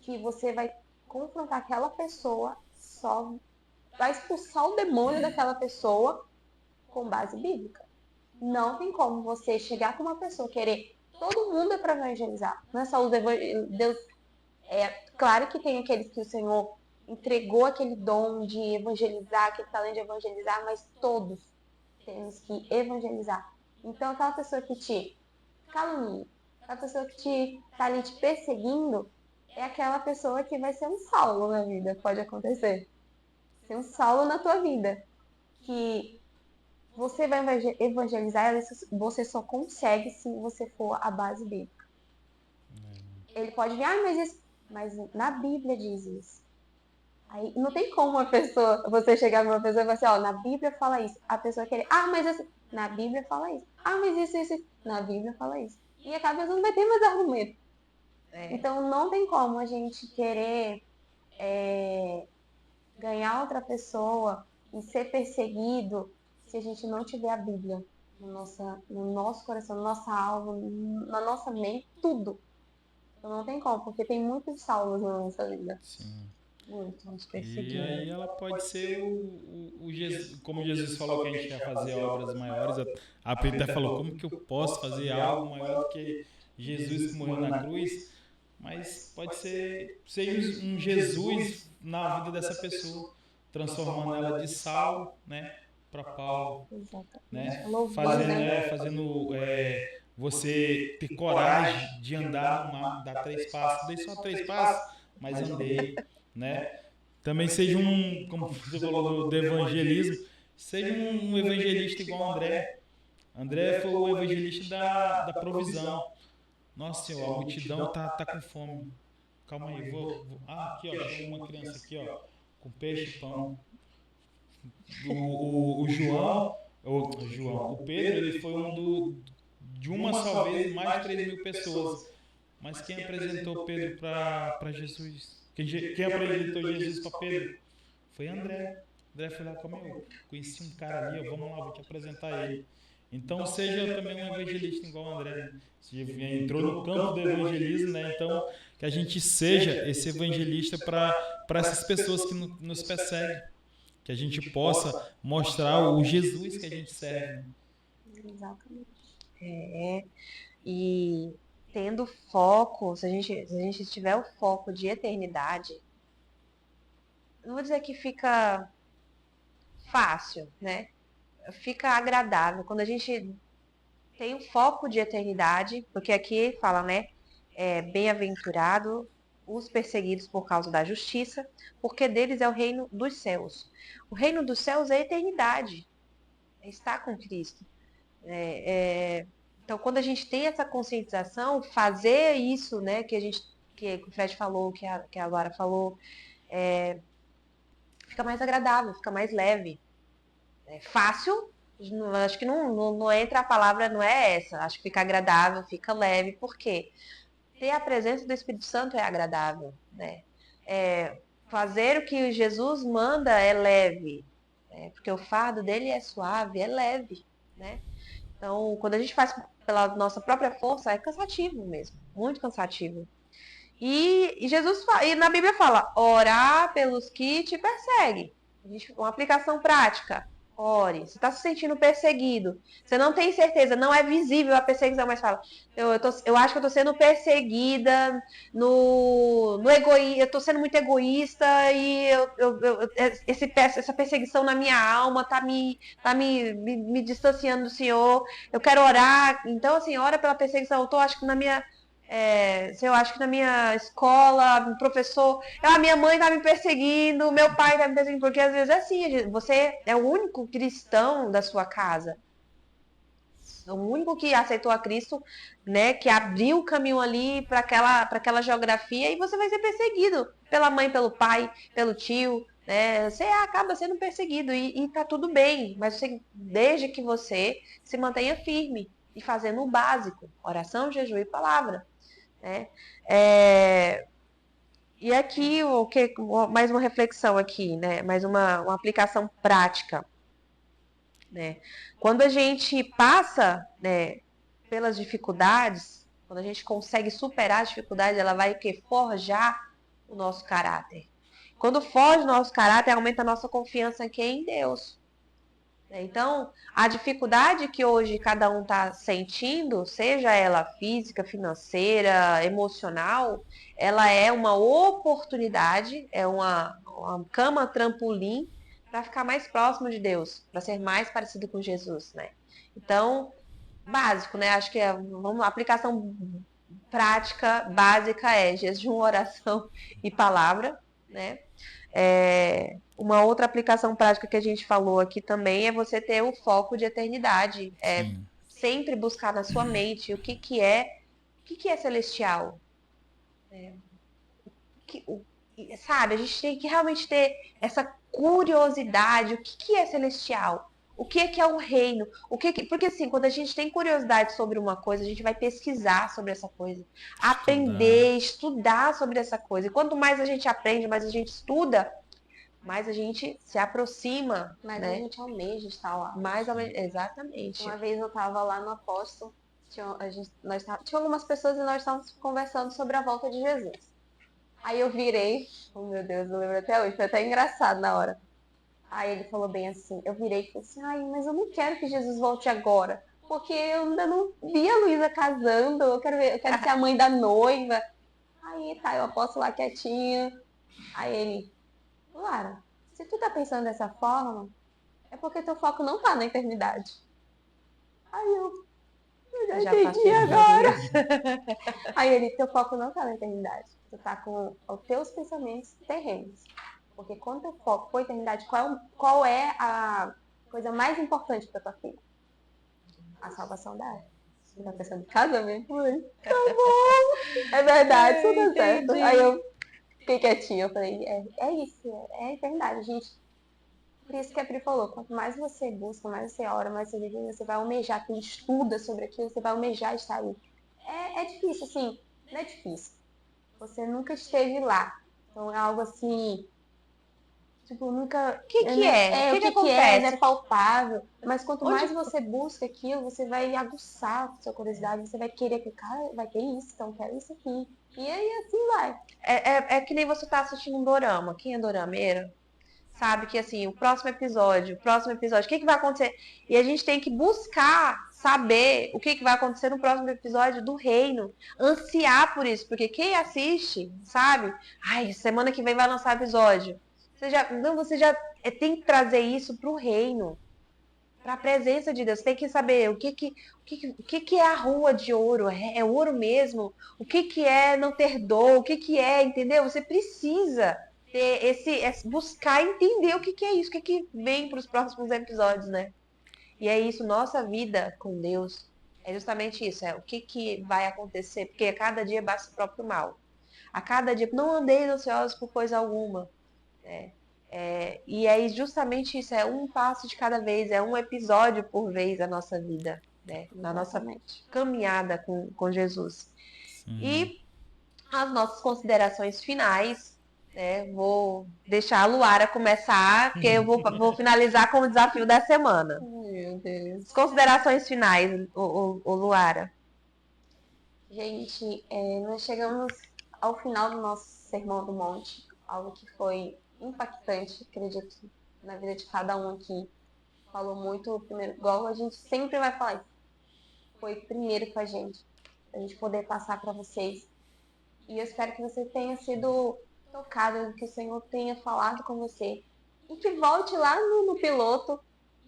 que você vai confrontar aquela pessoa, só vai expulsar o demônio daquela pessoa com base bíblica. Não tem como você chegar com uma pessoa querer. Todo mundo é para evangelizar. Não é só os Deus. Claro que tem aqueles que o Senhor entregou aquele dom de evangelizar, aquele talento de evangelizar, mas todos temos que evangelizar. Então, aquela pessoa que te calunia, aquela pessoa que tá ali te perseguindo, é aquela pessoa que vai ser um Saulo na vida. Pode acontecer. Ser um Saulo na tua vida. Que você vai evangelizar, você só consegue se você for a base bíblica. Ele pode vir, mas na Bíblia diz isso. Aí não tem como você chegar pra uma pessoa e falar assim, na Bíblia fala isso. A pessoa querer, mas assim, na Bíblia fala isso. Mas isso, na Bíblia fala isso. E a cabeça não vai ter mais argumento. Então não tem como a gente querer ganhar outra pessoa e ser perseguido se a gente não tiver a Bíblia no nosso coração, na nossa alma, na nossa mente, tudo. Então não tem como, porque tem muitos salvos na nossa vida. Sim. Muitos E perseguidos. aí ela pode ser o Jesus, como Jesus falou que a gente ia fazer obras maiores. A Pri até falou, como que eu posso fazer algo maior do que Jesus que morreu na cruz? Mas pode ser, seja um Jesus na vida dessa pessoa, transformando ela de Saulo, né, para Paulo, né, fazendo você ter coragem de andar no mar, dar 3 passos. Dei só 3 passos, mas andei, né? Também seja como você falou do evangelismo, seja um evangelista igual André. André foi o evangelista da provisão. Nossa Senhora, a multidão tá com fome. Calma aí, aqui ó, achei uma criança aqui ó, com peixe e pão. O Pedro, ele foi de uma só vez mais de 3.000 pessoas. Mas quem apresentou Pedro para Jesus? Quem apresentou Jesus para Pedro? Foi André. André foi lá comigo. Conheci um cara ali, ó, vamos lá, vou te apresentar ele. Então seja também um evangelista igual o André, né? Você entrou no campo do evangelismo, né? Então que a gente seja esse evangelista para essas pessoas que nos perseguem. Que a gente possa mostrar o Jesus que a gente serve. Exatamente. E tendo foco, se a gente tiver o foco de eternidade, não vou dizer que fica fácil, né? fica agradável. Quando a gente tem um foco de eternidade, porque aqui fala, né? Bem-aventurado os perseguidos por causa da justiça, porque deles é o reino dos céus. O reino dos céus é a eternidade, é estar com Cristo. Então, quando a gente tem essa conscientização, fazer isso, né, que o Fred falou, que a Lara falou, fica mais agradável, fica mais leve. É fácil, acho que não entra a palavra, não é essa. Acho que fica agradável, fica leve, por quê? Ter a presença do Espírito Santo é agradável, né? Fazer o que Jesus manda é leve, porque o fardo dele é suave, é leve, né? Então, quando a gente faz pela nossa própria força, é cansativo mesmo, muito cansativo. E Jesus e na Bíblia fala, orar pelos que te perseguem. Uma aplicação prática. Ore. Você está se sentindo perseguido. Você não tem certeza, não é visível a perseguição, mas fala, eu acho que eu estou sendo perseguida no egoísmo, eu estou sendo muito egoísta e essa perseguição na minha alma está me distanciando do Senhor. Eu quero orar. Então, assim, ora pela perseguição. Acho que na minha eu acho que na minha escola, o professor, minha mãe tá me perseguindo, meu pai tá me perseguindo, porque às vezes é assim, você é o único cristão da sua casa, é o único que aceitou a Cristo, né, que abriu o caminho ali para aquela geografia, e você vai ser perseguido pela mãe, pelo pai, pelo tio, né, você acaba sendo perseguido e tá tudo bem, mas desde que você se mantenha firme e fazendo o básico, oração, jejum e palavra. Né? E aqui, mais uma reflexão aqui, né? Mais uma aplicação prática. Né? Quando a gente passa, né, pelas dificuldades, quando a gente consegue superar as dificuldades, ela vai forjar o nosso caráter. Quando forja o nosso caráter, aumenta a nossa confiança aqui em Deus. Então, a dificuldade que hoje cada um está sentindo, seja ela física, financeira, emocional, ela é uma oportunidade, é uma cama trampolim para ficar mais próximo de Deus, para ser mais parecido com Jesus, né? Então, básico, né? Acho que uma aplicação prática, básica é jejum, oração e palavra, né? Uma outra aplicação prática que a gente falou aqui também é você ter o foco de eternidade. Sempre buscar na sua mente o que é celestial. Sabe, a gente tem que realmente ter essa curiosidade. O que é celestial? O que é o reino? Porque assim, quando a gente tem curiosidade sobre uma coisa, a gente vai pesquisar sobre essa coisa. Aprender, estudar sobre essa coisa. E quanto mais a gente aprende, mais a gente estuda, mais a gente se aproxima. Mais né? a gente almeja estar lá. Exatamente. Uma vez eu estava lá no Apóstolo, tinha algumas pessoas e nós estávamos conversando sobre a volta de Jesus. Aí eu virei, oh meu Deus, eu lembro até hoje, foi até engraçado na hora. Aí ele falou bem assim, eu virei e falei assim, mas eu não quero que Jesus volte agora, porque eu ainda não vi a Luísa casando, eu quero ser a mãe da noiva. Aí tá, eu aposto lá quietinha. Aí ele, Lara, se tu tá pensando dessa forma, é porque teu foco não tá na eternidade. Aí eu já entendi agora. Aí ele, teu foco não tá na eternidade. Tu tá com os teus pensamentos terrenos. Porque quando teu foco for eternidade, qual é a coisa mais importante pra tua filha? A salvação dela. Você tá pensando em casamento? Tá bom. É verdade, tudo tá certo. Aí eu fiquei quietinha, eu falei, é isso, é a eternidade, gente. Por isso que a Pri falou, quanto mais você busca, mais você ora, mais você vive, você vai almejar, tu estuda sobre aquilo, você vai almejar estar ali. É difícil, assim, não é difícil. Você nunca esteve lá. Então é algo assim, tipo, nunca... O que é? O que acontece? É palpável. Mas quanto mais você busca aquilo, você vai aguçar a sua curiosidade, você vai querer que, cara, vai ter isso, então quero isso aqui. E aí assim vai. É que nem você tá assistindo um dorama. Quem é dorameiro sabe que assim, o próximo episódio, o que vai acontecer? E a gente tem que buscar saber o que vai acontecer no próximo episódio do reino. Ansiar por isso, porque quem assiste, sabe? Semana que vem vai lançar episódio. Você já tem que trazer isso pro reino. para a presença de Deus. Você tem que saber o que é a rua de ouro. É ouro mesmo? O que é não ter dor? O que é, entendeu? Você precisa ter buscar entender o que é isso, o que vem para os próximos episódios, né? E é isso, nossa vida com Deus é justamente isso, é o que vai acontecer, porque a cada dia basta o próprio mal. A cada dia, não andeis ansiosos por coisa alguma. Né? E aí justamente isso, é um passo de cada vez, é um episódio por vez da nossa vida, né? Na nossa caminhada com Jesus. Sim. E as nossas considerações finais, né? Vou deixar a Luara começar, porque eu vou finalizar com o desafio da semana. Meu Deus. Considerações finais, o Luara. Gente, nós chegamos ao final do nosso Sermão do Monte, algo que foi impactante, acredito, na vida de cada um aqui. Falou muito, primeiro, igual a gente sempre vai falar, foi primeiro com a gente poder passar para vocês. E eu espero que você tenha sido tocado, que o Senhor tenha falado com você. E que volte lá no piloto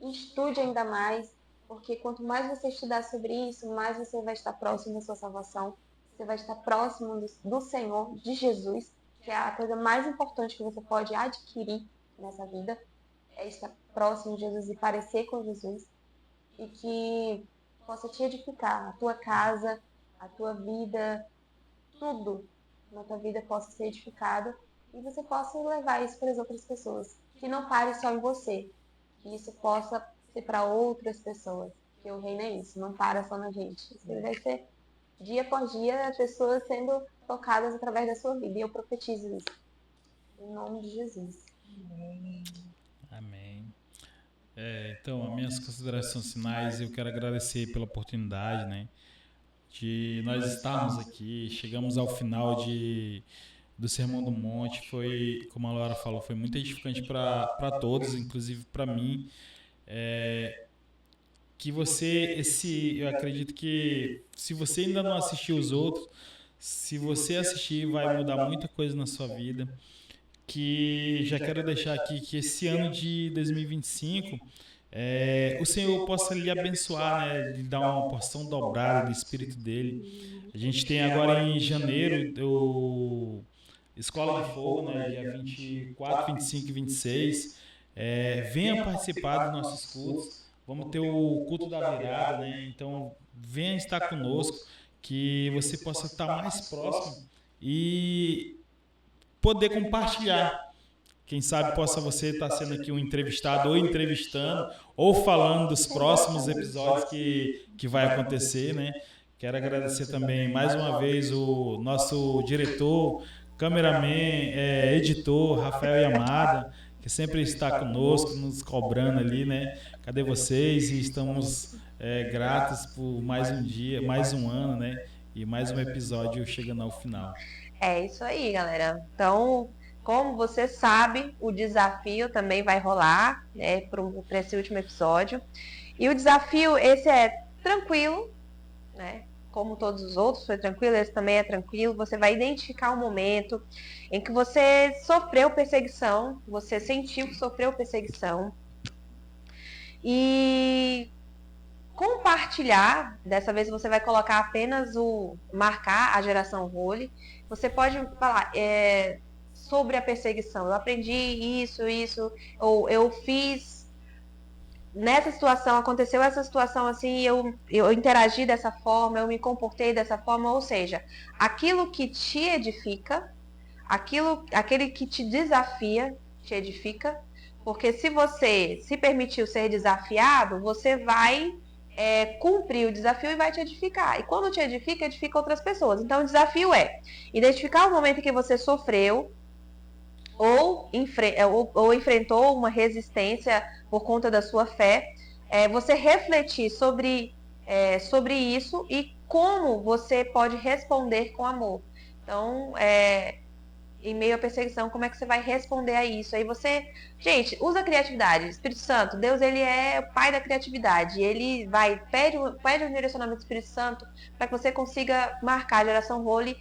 e estude ainda mais, porque quanto mais você estudar sobre isso, mais você vai estar próximo da sua salvação, você vai estar próximo do Senhor, de Jesus, que é a coisa mais importante que você pode adquirir nessa vida, é estar próximo de Jesus e parecer com Jesus, e que possa te edificar, a tua casa, a tua vida, tudo na tua vida possa ser edificado e você possa levar isso para as outras pessoas. Que não pare só em você, que isso possa ser para outras pessoas. Que o reino é isso, não para só na gente. Isso vai ser dia após dia as pessoas sendo tocadas através da sua vida. E eu profetizo isso. Em nome de Jesus. Amém. Então, as minhas considerações finais, eu quero agradecer pela oportunidade, né, de nós estarmos aqui. Chegamos ao final do Sermão do Monte. Foi, como a Laura falou, foi muito edificante para todos, inclusive para mim. Que eu acredito que se você ainda não assistiu os outros, se você assistir, vai mudar muita coisa na sua vida. Que já quero deixar aqui que esse ano de 2025 o Senhor possa lhe abençoar, né? Lhe dar uma porção dobrada do Espírito dele. A gente tem agora em janeiro o Escola de Fogo, né? Dia 24, 25 e 26. Venha participar dos nossos cultos. Vamos ter o culto da virada, né? Então venha estar conosco, que você possa estar mais próximo e poder compartilhar. Quem sabe possa você estar sendo aqui um entrevistado ou entrevistando ou falando dos próximos episódios que vai acontecer, né? Quero agradecer também mais uma vez o nosso diretor, cameraman, editor, Rafael Yamada, que sempre está conosco, nos cobrando ali, né? Cadê vocês? E estamos gratos por mais um dia, mais um ano, né? E mais um episódio chegando ao final. É isso aí, galera. Então, como você sabe, o desafio também vai rolar, né, para esse último episódio. E o desafio, esse é tranquilo, né? Como todos os outros, foi tranquilo, esse também é tranquilo. Você vai identificar um momento em que você sofreu perseguição, você sentiu que sofreu perseguição. E compartilhar, dessa vez você vai colocar apenas marcar a geração Role. Você pode falar sobre a perseguição. Eu aprendi isso, ou eu fiz nessa situação, aconteceu essa situação assim, eu interagi dessa forma, eu me comportei dessa forma, ou seja, aquilo que te edifica, aquele que te desafia, te edifica, porque se você se permitiu ser desafiado, você vai cumprir o desafio e vai te edificar. E quando te edifica, edifica outras pessoas. Então o desafio é identificar o momento em que você sofreu ou enfrentou uma resistência por conta da sua fé, você refletir sobre isso e como você pode responder com amor. Então, em meio à perseguição, como é que você vai responder a isso? Aí você, gente, usa a criatividade. Espírito Santo, Deus, ele é o pai da criatividade. Ele pede um direcionamento do Espírito Santo para que você consiga marcar a geração Role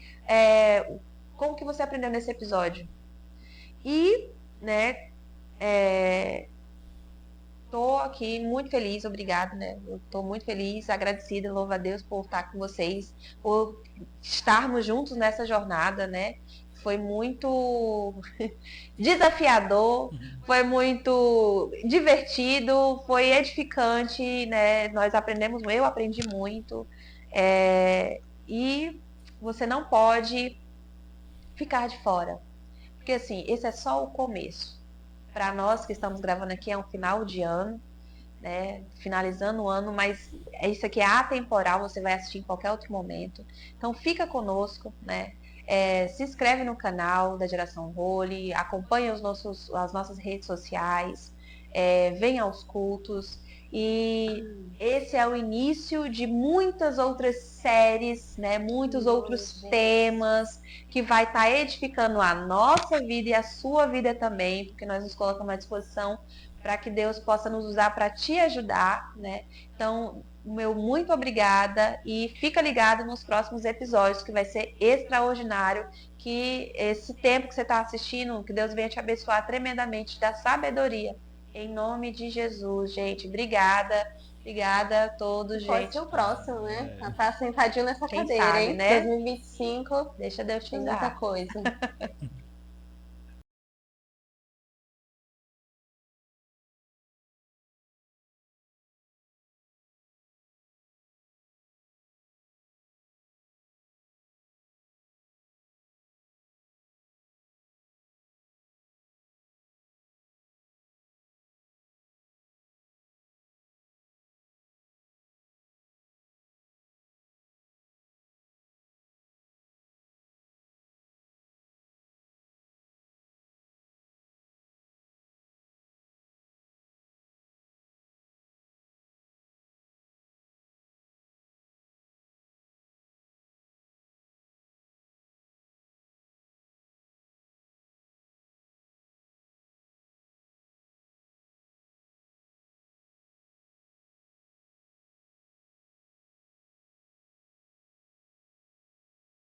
com o que você aprendeu nesse episódio. E, né, tô aqui muito feliz, obrigada, né? Eu tô muito feliz, agradecida, louvo a Deus por estar com vocês, por estarmos juntos nessa jornada, né? Foi muito desafiador, foi muito divertido, foi edificante, né? Nós aprendemos, eu aprendi muito. E você não pode ficar de fora. Porque assim, esse é só o começo. Para nós que estamos gravando aqui, é um final de ano, né? Finalizando o ano, mas isso aqui é atemporal, você vai assistir em qualquer outro momento. Então fica conosco, né? Se inscreve no canal da Geração Role, acompanha as nossas redes sociais, venha aos cultos. E esse é o início de muitas outras séries, né? Muitos outros temas que vai estar edificando a nossa vida e a sua vida também, porque nós nos colocamos à disposição para que Deus possa nos usar para te ajudar, né? Então, meu muito obrigada e fica ligado nos próximos episódios, que vai ser extraordinário, que esse tempo que você está assistindo, que Deus venha te abençoar tremendamente, da sabedoria, em nome de Jesus, gente. Obrigada a todos, Pode gente. ser o próximo, né? Tá sentadinho nessa Quem cadeira, sabe, hein? né? 2025 Deixa Deus te tem usar. muita coisa.